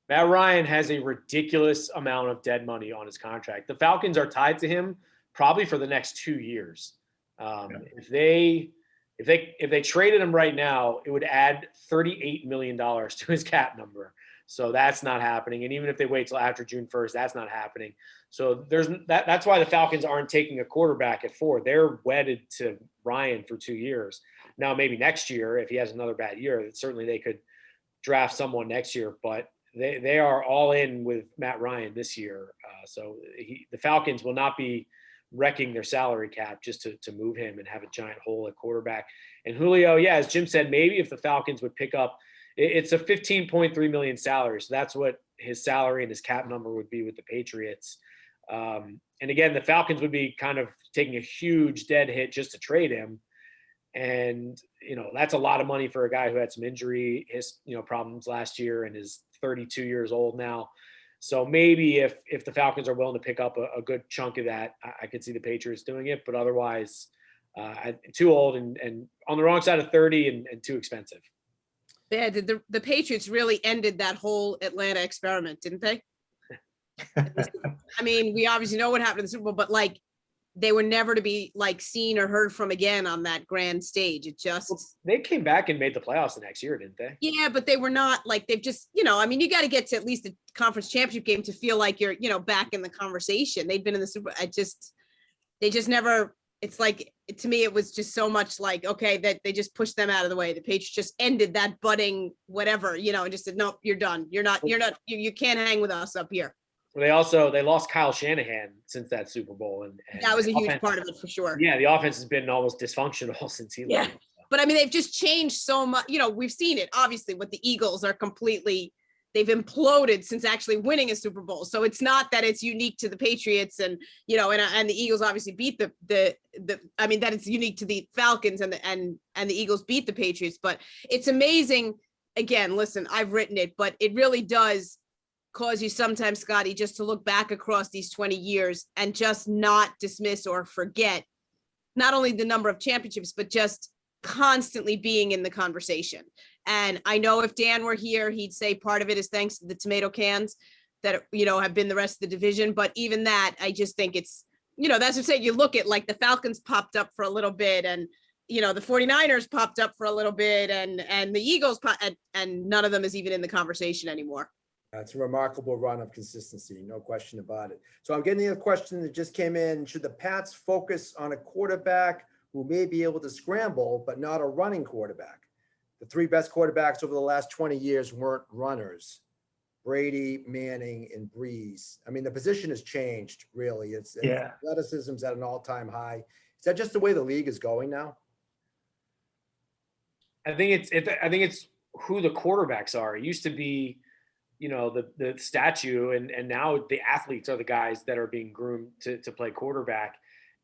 Matt Ryan has a ridiculous amount of dead money on his contract. The Falcons are tied to him probably for the next 2 years. If they traded him right now, it would add $38 million to his cap number. So that's not happening. And even if they wait till after June 1st, that's not happening. So that's why the Falcons aren't taking a quarterback at 4. They're wedded to Ryan for 2 years. Now, maybe next year, if he has another bad year, certainly they could draft someone next year, but they are all in with Matt Ryan this year. So the Falcons will not be wrecking their salary cap just to move him and have a giant hole at quarterback. And Julio, yeah, as Jim said, maybe if the Falcons would pick up, it's a $15.3 million salary. So that's what his salary and his cap number would be with the Patriots. And again, the Falcons would be kind of taking a huge dead hit just to trade him. And, that's a lot of money for a guy who had some injury, problems last year and is 32 years old now. So maybe if the Falcons are willing to pick up a good chunk of that, I could see the Patriots doing it. But otherwise, too old and on the wrong side of 30 and too expensive. Yeah, the Patriots really ended that whole Atlanta experiment, didn't they? I mean, we obviously know what happened in the Super Bowl, but they were never to be seen or heard from again on that grand stage. It just they came back and made the playoffs the next year, didn't they? Yeah, but they were not they've just, you got to get to at least a conference championship game to feel like you're, back in the conversation. They've been in the Super. They just never. It's to me, it was just so much okay, that they just pushed them out of the way. The Patriots just ended that budding whatever, and just said, nope, you're done. You can't hang with us up here. They lost Kyle Shanahan since that Super Bowl, and that was a huge part of it for sure. Yeah, the offense has been almost dysfunctional since he left. But I mean, they've just changed so much. We've seen it obviously with the Eagles they've imploded since actually winning a Super Bowl. So it's not that it's unique to the Patriots and the Eagles obviously beat that it's unique to the Falcons and the Eagles beat the Patriots. But it's amazing. Again, listen, I've written it, but it really does cause you sometimes, Scotty, just to look back across these 20 years and just not dismiss or forget not only the number of championships, but just constantly being in the conversation. And I know if Dan were here, he'd say part of it is thanks to the tomato cans that, have been the rest of the division. But even that, I just think it's, that's what I'm saying. You look at the Falcons popped up for a little bit and, the 49ers popped up for a little bit and the Eagles and none of them is even in the conversation anymore. It's a remarkable run of consistency, no question about it. So I'm getting a question that just came in. Should the Pats focus on a quarterback who may be able to scramble, but not a running quarterback? The 3 best quarterbacks over the last 20 years weren't runners: Brady, Manning, and Breeze. I mean, the position has changed, really. Athleticism's at an all-time high. Is that just the way the league is going now? I think it's who the quarterbacks are. It used to be, the statue, and now the athletes are the guys that are being groomed to play quarterback.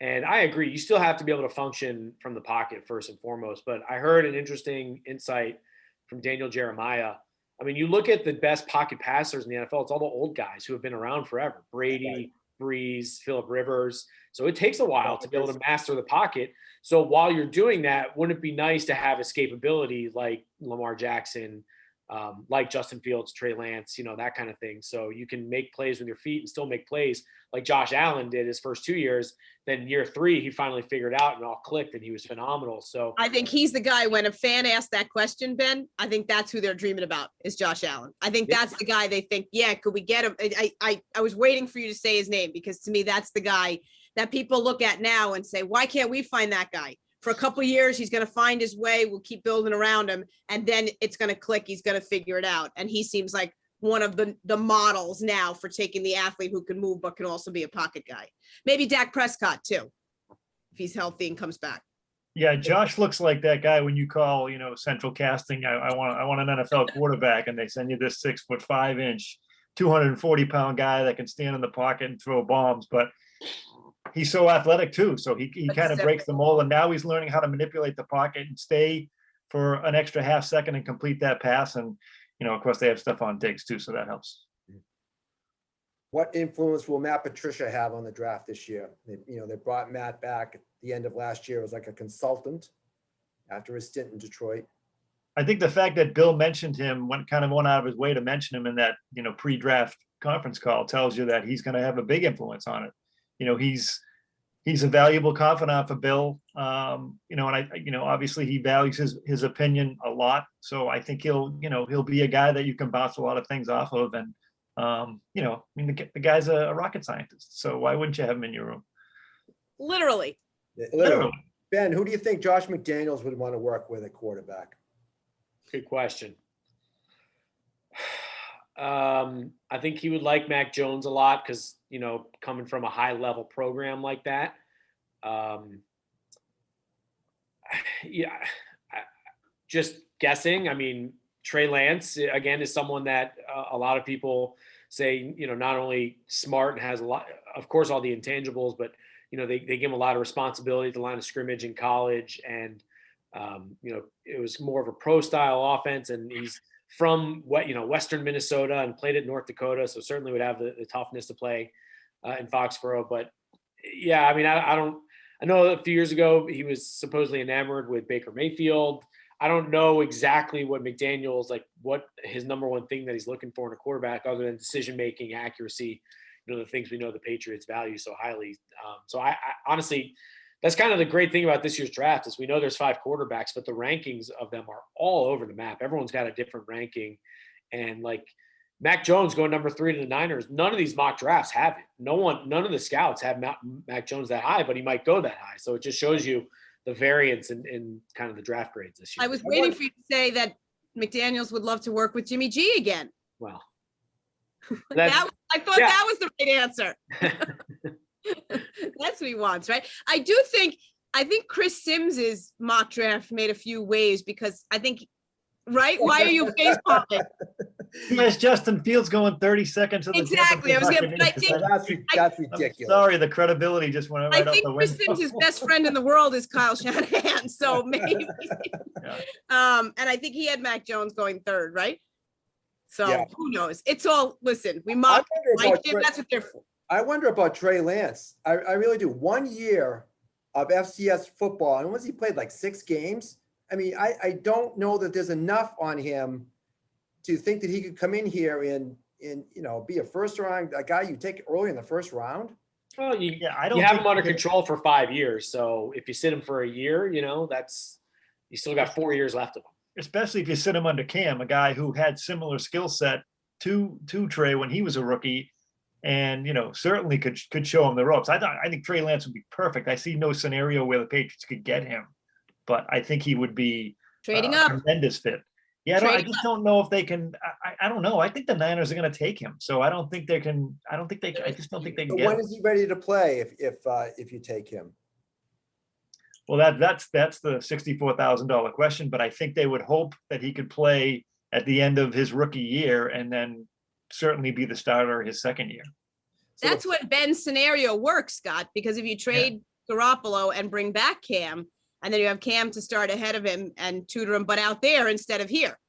And I agree, you still have to be able to function from the pocket first and foremost. But I heard an interesting insight from Daniel Jeremiah. I mean, you look at the best pocket passers in the NFL, it's all the old guys who have been around forever: Brady, Breeze, Phillip Rivers. So it takes a while to be able to master the pocket. So while you're doing that, wouldn't it be nice to have escapability like Lamar Jackson, like Justin Fields, Trey Lance, that kind of thing. So you can make plays with your feet and still make plays like Josh Allen did his first 2 years. Then year 3, he finally figured out and all clicked and he was phenomenal. So I think he's the guy, when a fan asked that question, Ben, I think that's who they're dreaming about is Josh Allen. I think that's the guy they think, could we get him? I was waiting for you to say his name, because to me, that's the guy that people look at now and say, why can't we find that guy? For a couple of years, he's going to find his way. We'll keep building around him. And then it's going to click. He's going to figure it out. And he seems like one of the models now for taking the athlete who can move but can also be a pocket guy. Maybe Dak Prescott too, if he's healthy and comes back. Yeah, Josh looks like that guy when you call, central casting. I want an NFL quarterback, and they send you this 6'5", 240-pound guy that can stand in the pocket and throw bombs. But he's so athletic too, so he kind of breaks the mold. And now he's learning how to manipulate the pocket and stay for an extra half second and complete that pass. And of course, they have Stephon Diggs too, so that helps. What influence will Matt Patricia have on the draft this year? They brought Matt back at the end of last year as like a consultant after his stint in Detroit. I think the fact that Bill mentioned him, went out of his way to mention him in that, pre-draft conference call, tells you that he's going to have a big influence on it. He's a valuable confidant for Bill. And obviously he values his opinion a lot. So I think he'll be a guy that you can bounce a lot of things off of. And, the guy's a rocket scientist. So why wouldn't you have him in your room? Literally. Literally. Ben, who do you think Josh McDaniels would want to work with at quarterback? Good question. I think he would like Mac Jones a lot because, coming from a high level program like that. Just guessing. I mean, Trey Lance, again, is someone that a lot of people say, not only smart and has a lot, of course, all the intangibles, but, they give him a lot of responsibility at the line of scrimmage in college. And, it was more of a pro style offense, and he's from Western Minnesota and played at North Dakota. So certainly would have the toughness to play in Foxborough. But yeah, I mean, I know a few years ago, he was supposedly enamored with Baker Mayfield. I don't know exactly what McDaniels, what his number one thing that he's looking for in a quarterback other than decision-making, accuracy, the things we know the Patriots value so highly. So I honestly, that's kind of the great thing about this year's draft is we know there's 5 quarterbacks, but the rankings of them are all over the map. Everyone's got a different ranking. And Mac Jones going number 3 to the Niners, none of these mock drafts have it. None of the scouts have Mac Jones that high, but he might go that high. So it just shows you the variance in kind of the draft grades this year. I was waiting for you to say that McDaniels would love to work with Jimmy G again. Well, I thought that was the right answer. That's what he wants, right? I think Chris Sims's mock draft made a few waves because I think, right? Why are you face pumping? Yes, Justin Fields going 30 seconds. Exactly. I was going to, I think that's ridiculous. Sorry, the credibility just went right out the window. I think Chris Sims's best friend in the world is Kyle Shanahan. So maybe, and I think he had Mac Jones going 3rd, right? So who knows? It's all, listen, we mock. That's what they're for. I wonder about Trey Lance. I really do. 1 year of FCS football, and once he played 6 games. I mean, I don't know that there's enough on him to think that he could come in here and be a first round, a guy you take early in the first round. Well, you have him under control for 5 years. So if you sit him for a year, you still got 4 years left of him. Especially if you sit him under Cam, a guy who had similar skill set to Trey when he was a rookie. And, certainly could show him the ropes. I think Trey Lance would be perfect. I see no scenario where the Patriots could get him, but I think he would be trading a up. Tremendous fit. Yeah, I just don't know if they can. I don't know. I think the Niners are going to take him, so I don't think they can. I just don't think they can. When is he ready to play? If you take him. Well, that's the $64,000 question. But I think they would hope that he could play at the end of his rookie year, and then certainly be the starter his second year. That's when Ben's scenario works, Scott, because if you trade Garoppolo and bring back Cam, and then you have Cam to start ahead of him and tutor him, but out there instead of here.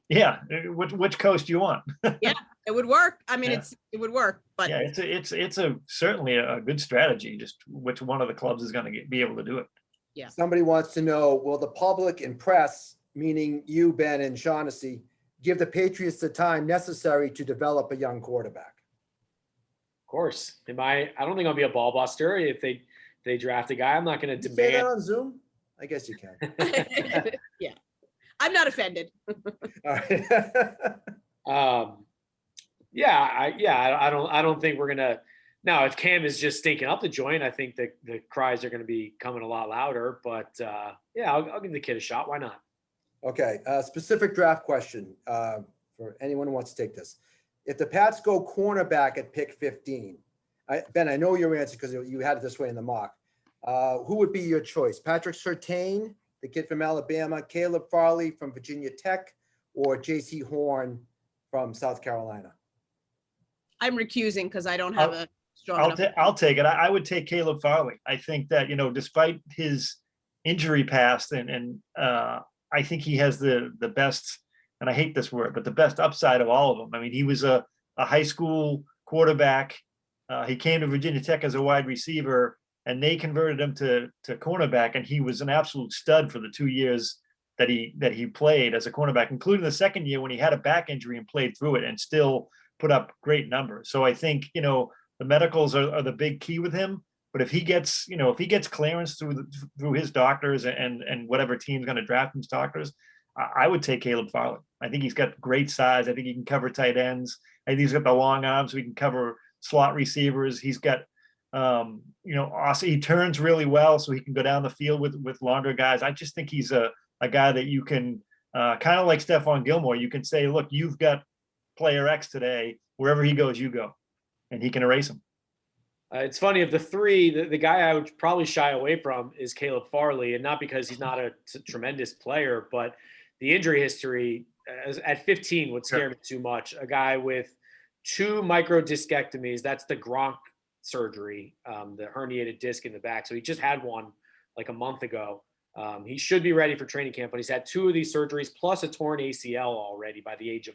Yeah. Which coast do you want? Yeah, it would work. I mean, it would work, but yeah, it's certainly a good strategy. Just which one of the clubs is going to be able to do it. Yeah. Somebody wants to know, will the public and press, meaning you, Ben, and Shaughnessy, give the Patriots the time necessary to develop a young quarterback? Of course. I don't think I'll be a ball buster if they draft a guy. I'm not going to demand. Say that on Zoom? I guess you can. Yeah. I'm not offended. All right. I don't think we're going to. Now, if Cam is just stinking up the joint, I think that the cries are going to be coming a lot louder. But I'll give the kid a shot. Why not? Okay. Specific draft question for anyone who wants to take this. If the Pats go cornerback at pick 15, Ben, I know your answer because you had it this way in the mock. Who would be your choice? Patrick Surtain, the kid from Alabama, Caleb Farley from Virginia Tech, or J.C. Horn from South Carolina? I'm recusing because I don't have a strong enough. I'll take it. I would take Caleb Farley. I think that, despite his injury past and I think he has the best, and I hate this word, but the best upside of all of them. I mean, he was a high school quarterback. He came to Virginia Tech as a wide receiver, and they converted him to cornerback, and he was an absolute stud for the 2 years that he played as a cornerback, including the second year when he had a back injury and played through it and still put up great numbers. So I think, the medicals are the big key with him. But if he gets clearance through his doctors and whatever team's going to draft his doctors, I would take Caleb Farley. I think he's got great size. I think he can cover tight ends. I think he's got the long arms so he can cover slot receivers. He's got, also he turns really well so he can go down the field with longer guys. I just think he's a guy that you can kind of like Stephon Gilmore. You can say, look, you've got player X today. Wherever he goes, you go, and he can erase him. It's funny, of the three, the guy I would probably shy away from is Caleb Farley, and not because he's not a tremendous player, but the injury history at 15 would scare me too much. A guy with 2 microdiscectomies, that's the Gronk surgery, the herniated disc in the back. So he just had one like a month ago. He should be ready for training camp, but he's had 2 of these surgeries plus a torn ACL already by the age of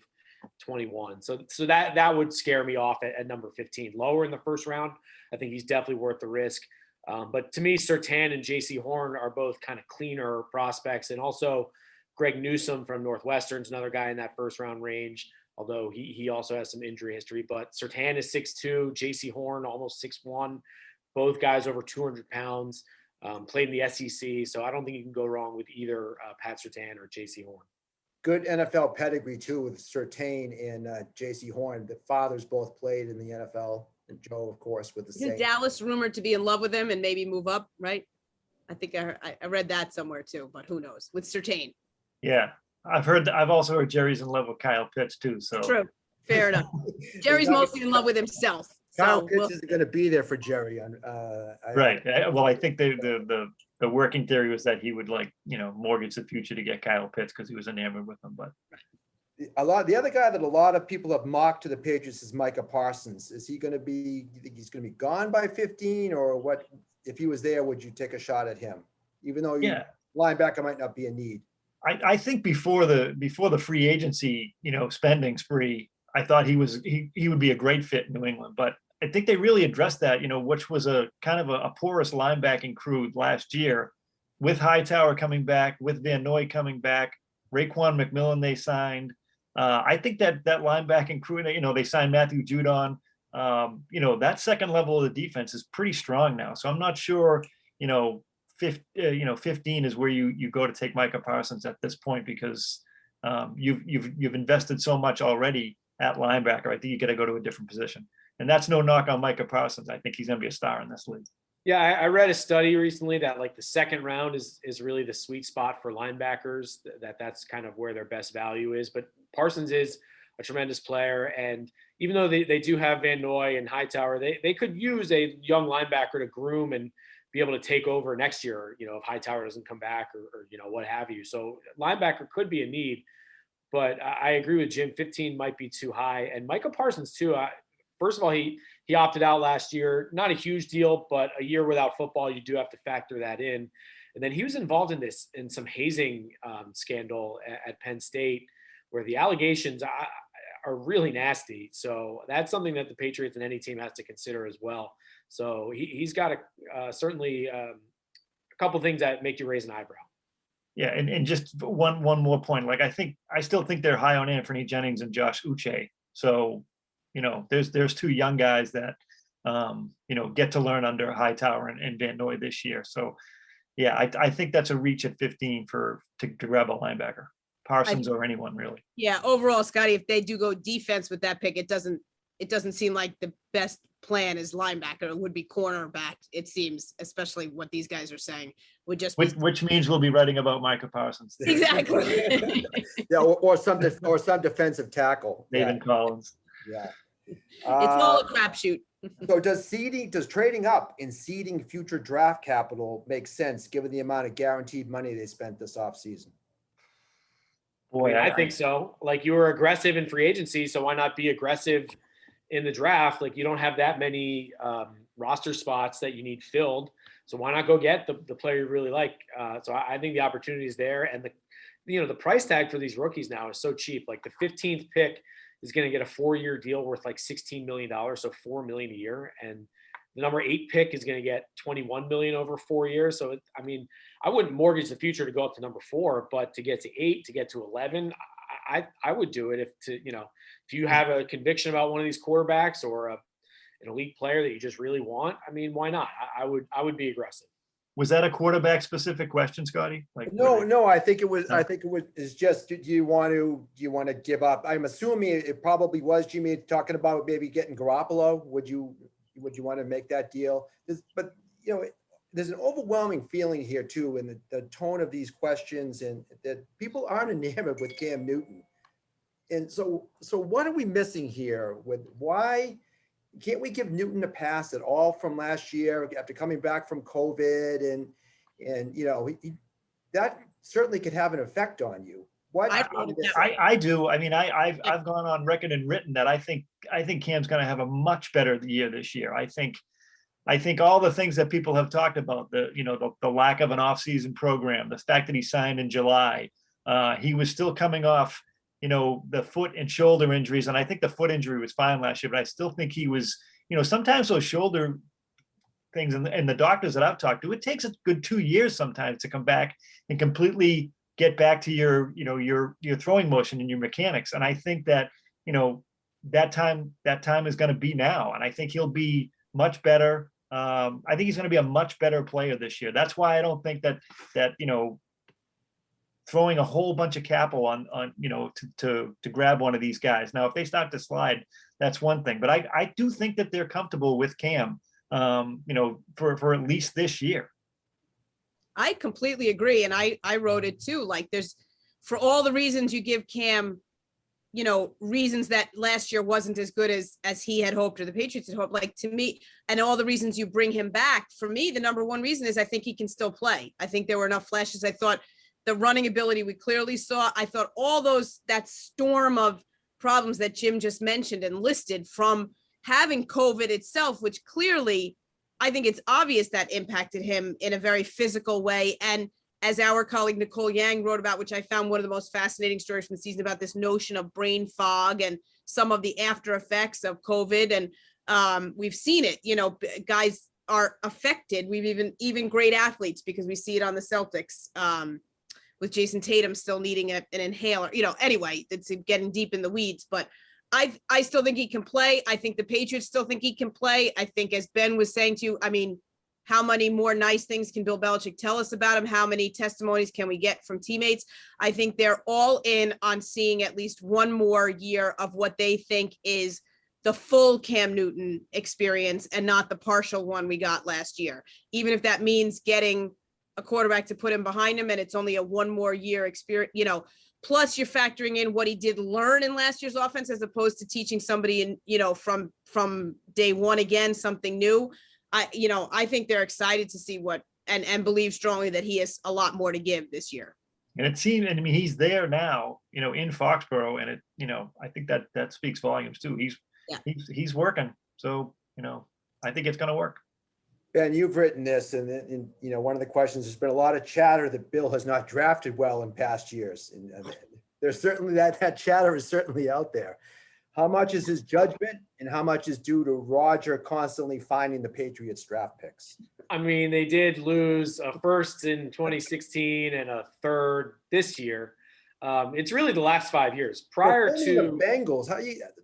21. So that would scare me off at number 15. Lower in the first round, I think he's definitely worth the risk. But to me, Surtain and J.C. Horn are both kind of cleaner prospects. And also Greg Newsome from Northwestern's another guy in that first round range, although he also has some injury history. But Surtain is 6'2", J.C. Horn almost 6'1", both guys over 200 pounds, played in the SEC. So I don't think you can go wrong with either Pat Surtain or J.C. Horn. Good NFL pedigree too with Surtain and J.C. Horn. The fathers both played in the NFL, and Joe, of course, with the Isn't Saints. Dallas rumored to be in love with him and maybe move up, right? I think I read that somewhere too, but who knows with Surtain. Yeah, I've also heard Jerry's in love with Kyle Pitts too. So True, fair enough. Jerry's mostly in love with himself. Kyle So Pitts isn't going to be there for Jerry. right. Well, I think the working theory was that he would mortgage the future to get Kyle Pitts because he was enamored with him. But the other guy that a lot of people have mocked to the Patriots is Micah Parsons. Is he going to be? You think he's going to be gone by 15, or what? If he was there, would you take a shot at him? Even though linebacker might not be a need. I think before the free agency spending spree, I thought he would be a great fit in New England, but I think they really addressed that, which was a kind of a porous linebacking crew last year, with Hightower coming back, with Van Noy coming back, Raekwon McMillan they signed. I think that linebacking crew, they signed Matthew Judon. That second level of the defense is pretty strong now. So I'm not sure, 15 is where you go to take Micah Parsons at this point because you've invested so much already at linebacker. I think you got to go to a different position. And that's no knock on Micah Parsons. I think he's going to be a star in this league. Yeah, I read a study recently that like the second round is really the sweet spot for linebackers, that's kind of where their best value is. But Parsons is a tremendous player. And even though they do have Van Noy and Hightower, they could use a young linebacker to groom and be able to take over next year, if Hightower doesn't come back or what have you. So linebacker could be a need. But I agree with Jim, 15 might be too high. And Micah Parsons too, first of all, he opted out last year. Not a huge deal, but a year without football, you do have to factor that in. And then he was involved in some hazing scandal at Penn State, where the allegations are really nasty. So that's something that the Patriots and any team has to consider as well. So he's got certainly a couple things that make you raise an eyebrow. Yeah, and just one more point. I still think they're high on Anthony Jennings and Josh Uche. So there's 2 young guys that, get to learn under Hightower and Van Noy this year. So, yeah, I think that's a reach at 15 to grab a linebacker, Parsons or anyone really. Yeah, overall, Scotty, if they do go defense with that pick, it doesn't seem like the best plan is linebacker. It would be cornerback, it seems, especially what these guys are saying, would just be. Which means we'll be writing about Micah Parsons. Exactly. Yeah, or some defensive tackle. David Collins. Yeah. It's all a Uh, crapshoot. So does trading up and seeding future draft capital make sense given the amount of guaranteed money they spent this offseason? Boy, I think so. Like, you were aggressive in free agency, so why not be aggressive in the draft? Like, you don't have that many roster spots that you need filled, so why not go get the player you really like? So I think the opportunity is there, and the price tag for these rookies now is so cheap. Like, the 15th pick is going to get a 4-year deal worth like $16 million, so $4 million a year, and the number 8 pick is going to get $21 million over 4 years. So I wouldn't mortgage the future to go up to number 4, but to get to 8, to get to 11, I would do it if you have a conviction about one of these quarterbacks or an elite player that you just really want. I mean, why not? I would be aggressive. Was that a quarterback specific question, Scotty? No, I think it was. It's just, do you want to give up? I'm assuming it probably was Jimmy talking about maybe getting Garoppolo. Would you want to make that deal? But there's an overwhelming feeling here too, in the tone of these questions, and that people aren't enamored with Cam Newton. And so what are we missing here? Why can't we give Newton a pass at all from last year after coming back from COVID? And that certainly could have an effect on you. I do. I mean, I've gone on record and written that I think Cam's going to have a much better year this year. I think all the things that people have talked about, the lack of an offseason program, the fact that he signed in July, he was still coming off, the foot and shoulder injuries. And I think the foot injury was fine last year, but I still think he was, sometimes those shoulder things and the doctors that I've talked to, it takes a good 2 years sometimes to come back and completely get back to your throwing motion and your mechanics. And I think that, that time is going to be now. And I think he'll be much better. I think he's going to be a much better player this year. That's why I don't think that throwing a whole bunch of capital on to grab one of these guys. Now, if they start to slide, that's one thing. But I do think that they're comfortable with Cam, for at least this year. I completely agree. And I wrote it too. Like, there's, for all the reasons you give Cam, reasons that last year wasn't as good as he had hoped or the Patriots had hoped, like, to me, and all the reasons you bring him back, for me, the number one reason is I think he can still play. I think there were enough flashes. I thought the running ability we clearly saw. I thought all that storm of problems that Jim just mentioned and listed from having COVID itself, which clearly, I think it's obvious that impacted him in a very physical way. And as our colleague Nicole Yang wrote about, which I found one of the most fascinating stories from the season, about this notion of brain fog and some of the after effects of COVID. And we've seen it, guys are affected. We've even great athletes, because we see it on the Celtics, with Jason Tatum still needing an inhaler. Anyway, it's getting deep in the weeds, but I still think he can play. I think the Patriots still think he can play. I think, as Ben was saying to you, I mean, how many more nice things can Bill Belichick tell us about him? How many testimonies can we get from teammates? I think they're all in on seeing at least one more year of what they think is the full Cam Newton experience and not the partial one we got last year. Even if that means getting a quarterback to put him behind him and it's only a one more year experience, plus you're factoring in what he did learn in last year's offense, as opposed to teaching somebody from day one again, something new. I think they're excited to see what, and believe strongly that he has a lot more to give this year. And it seems, I mean, he's there now, in Foxborough, and I think that speaks volumes too. He's working. So, I think it's going to work. Ben, you've written this, and one of the questions, there's been a lot of chatter that Bill has not drafted well in past years. And there's certainly that chatter is certainly out there. How much is his judgment, and how much is due to Roger constantly finding the Patriots draft picks? I mean, they did lose a first in 2016 and a third this year. It's really the last 5 years prior to the Bengals.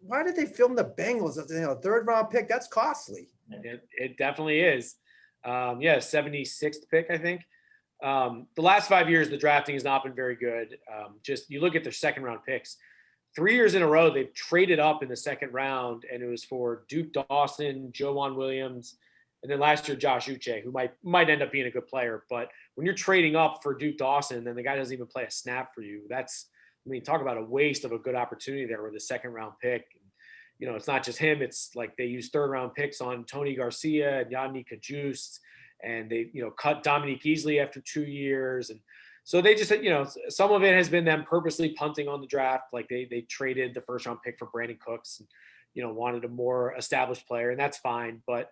Why did they film the Bengals? Third round pick, that's costly. It definitely is. 76th pick, I think. The last 5 years, the drafting has not been very good. Just you look at their second round picks. 3 years in a row, they've traded up in the second round, and it was for Duke Dawson, Jovan Williams, and then last year, Josh Uche, who might end up being a good player. But when you're trading up for Duke Dawson, then the guy doesn't even play a snap for you. Talk about a waste of a good opportunity there with a second round pick. It's not just him. It's like they use third round picks on Tony Garcia and Yannick Kajust, and they, cut Dominique Easley after 2 years. And so they just, some of it has been them purposely punting on the draft. Like they traded the first round pick for Brandon Cooks and, wanted a more established player, and that's fine. But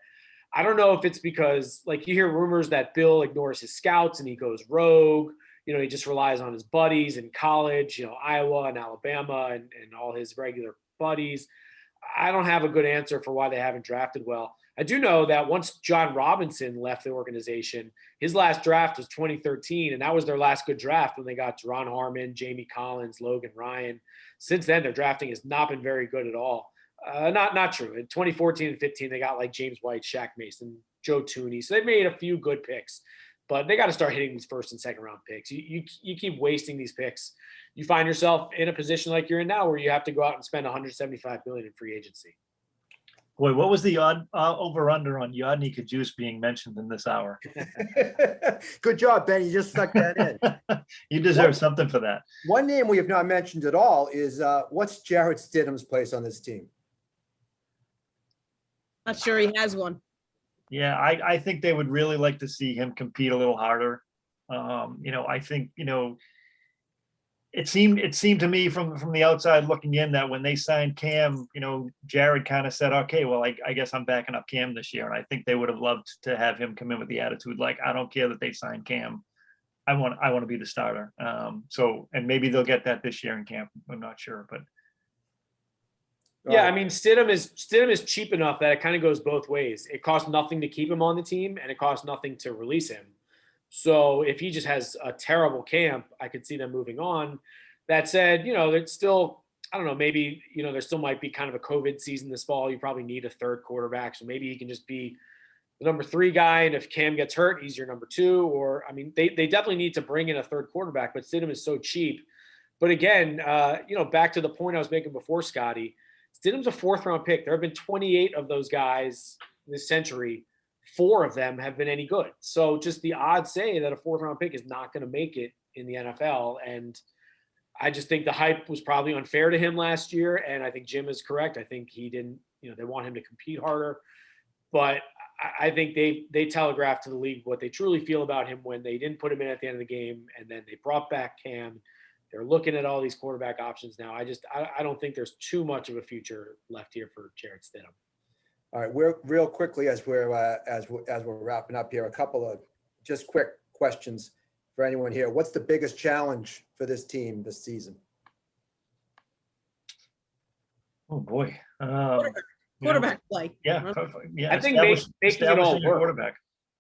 I don't know if it's because, like, you hear rumors that Bill ignores his scouts and he goes rogue. He just relies on his buddies in college, Iowa and Alabama and all his regular buddies. I don't have a good answer for why they haven't drafted well. I do know that once John Robinson left the organization, his last draft was 2013, and that was their last good draft when they got Teron Harmon, Jamie Collins, Logan Ryan. Since then, their drafting has not been very good at all. Not true. In 2014 and 15, they got like James White, Shaq Mason, Joe Tooney. So they made a few good picks, but they got to start hitting these first and second round picks. You keep wasting these picks. You find yourself in a position like you're in now where you have to go out and spend $175 billion in free agency. Boy, what was the odd over-under on Yannick Kajust being mentioned in this hour? Good job, Ben. You just stuck that in. You deserve something for that. One name we have not mentioned at all is what's Jarrett Stidham's place on this team? Not sure he has one. Yeah, I think they would really like to see him compete a little harder. I think, it seemed to me from the outside looking in that when they signed Cam, Jared kind of said, okay, well, I guess I'm backing up Cam this year. And I think they would have loved to have him come in with the attitude, like, I don't care that they signed Cam. I want to be the starter. And maybe they'll get that this year in camp. I'm not sure, but. Yeah, Stidham is cheap enough that it kind of goes both ways. It costs nothing to keep him on the team, and it costs nothing to release him. So if he just has a terrible camp, I could see them moving on. That said, it's still, I don't know, maybe, there still might be kind of a COVID season this fall. You probably need a third quarterback. So maybe he can just be the number 3 guy. And if Cam gets hurt, he's your number 2. Or, they definitely need to bring in a third quarterback, but Stidham is so cheap. But again, back to the point I was making before, Scotty, Stidham's a 4th round pick. There have been 28 of those guys this century. 4 of them have been any good. So just the odds say that a 4th round pick is not going to make it in the NFL. And I just think the hype was probably unfair to him last year. And I think Jim is correct. I think he didn't, they want him to compete harder. But I think they telegraphed to the league what they truly feel about him when they didn't put him in at the end of the game. And then they brought back Cam. They're looking at all these quarterback options now. I don't think there's too much of a future left here for Jarrett Stidham. All right, we're real quickly as we're wrapping up here, a couple of just quick questions for anyone here. What's the biggest challenge for this team this season? Oh boy, Quarterback play. Yeah. I think making it all work. Quarterback.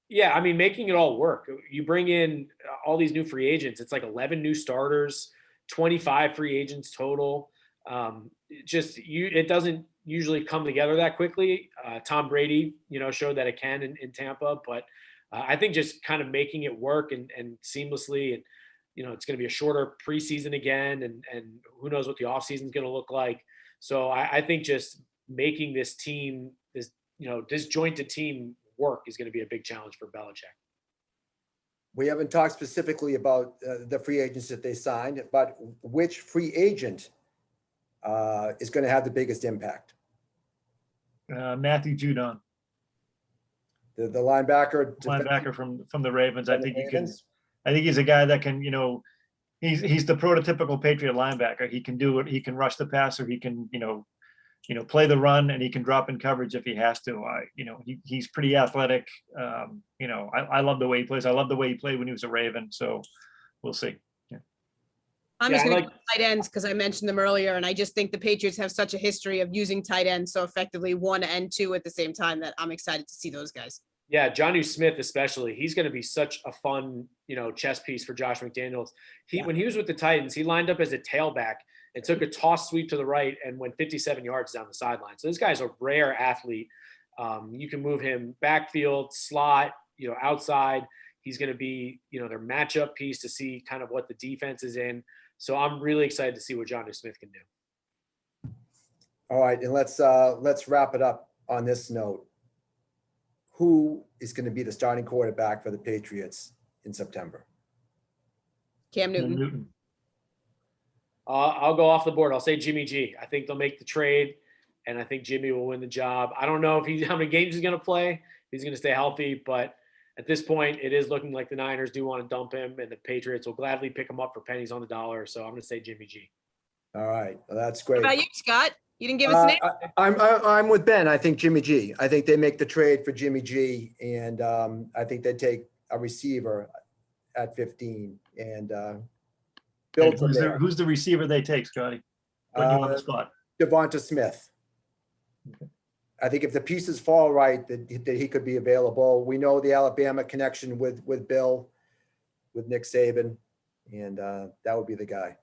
Yeah, making it all work. You bring in all these new free agents. It's like 11 new starters, 25 free agents total. It doesn't usually come together that quickly. Tom Brady, showed that it can in Tampa, but I think just kind of making it work and seamlessly, and it's going to be a shorter preseason again, and who knows what the offseason is going to look like. So I think just making this team, this disjointed team work is going to be a big challenge for Belichick. We haven't talked specifically about the free agents that they signed, but which free agent is going to have the biggest impact? Matthew Judon, the linebacker. Linebacker from the Ravens. I think he's a guy that can, he's the prototypical Patriot linebacker. He can do it. He can rush the passer. He can, play the run, and he can drop in coverage if he has to. He's pretty athletic. I love the way he plays. I love the way he played when he was a Raven. So we'll see. I'm just going to go tight ends because I mentioned them earlier, and I just think the Patriots have such a history of using tight ends so effectively, 1 and 2 at the same time, that I'm excited to see those guys. Yeah, Jonnu Smith especially. He's going to be such a fun, chess piece for Josh McDaniels. When he was with the Titans, he lined up as a tailback and took a toss sweep to the right and went 57 yards down the sideline. So this guy's a rare athlete. You can move him backfield, slot, outside. He's going to be, their matchup piece to see kind of what the defense is in. So I'm really excited to see what Jonnu Smith can do. All right, and let's wrap it up on this note. Who is going to be the starting quarterback for the Patriots in September? Cam Newton. Newton. I'll go off the board. I'll say Jimmy G. I think they'll make the trade, and I think Jimmy will win the job. I don't know if how many games he's going to play. If he's going to stay healthy, but at this point, it is looking like the Niners do want to dump him, and the Patriots will gladly pick him up for pennies on the dollar. So I'm going to say Jimmy G. All right, well, that's What great. about you, Scott? You didn't give us a name. I'm with Ben. I think Jimmy G. I think they make the trade for Jimmy G, and I think they take a receiver at 15 and build And from there. who's the receiver they take, Scotty? Putting you on the spot. Devonta Smith. I think if the pieces fall right, that he could be available. We know the Alabama connection with Bill, with Nick Saban, and that would be the guy.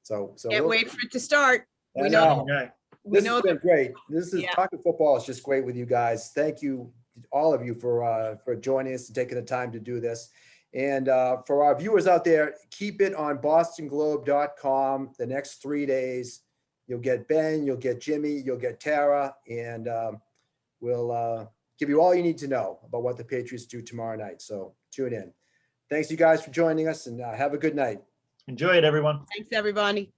So Can't wait for it to start. I We know. Okay. This has been great. This is Yeah. talking football is just great with you guys. Thank you, all of you, for joining us and taking the time to do this. And for our viewers out there, keep it on bostonglobe.com the next 3 days. You'll get Ben, you'll get Jimmy, you'll get Tara, and we'll give you all you need to know about what the Patriots do tomorrow night. So tune in. Thanks, you guys, for joining us, and have a good night. Enjoy it, everyone. Thanks, everybody.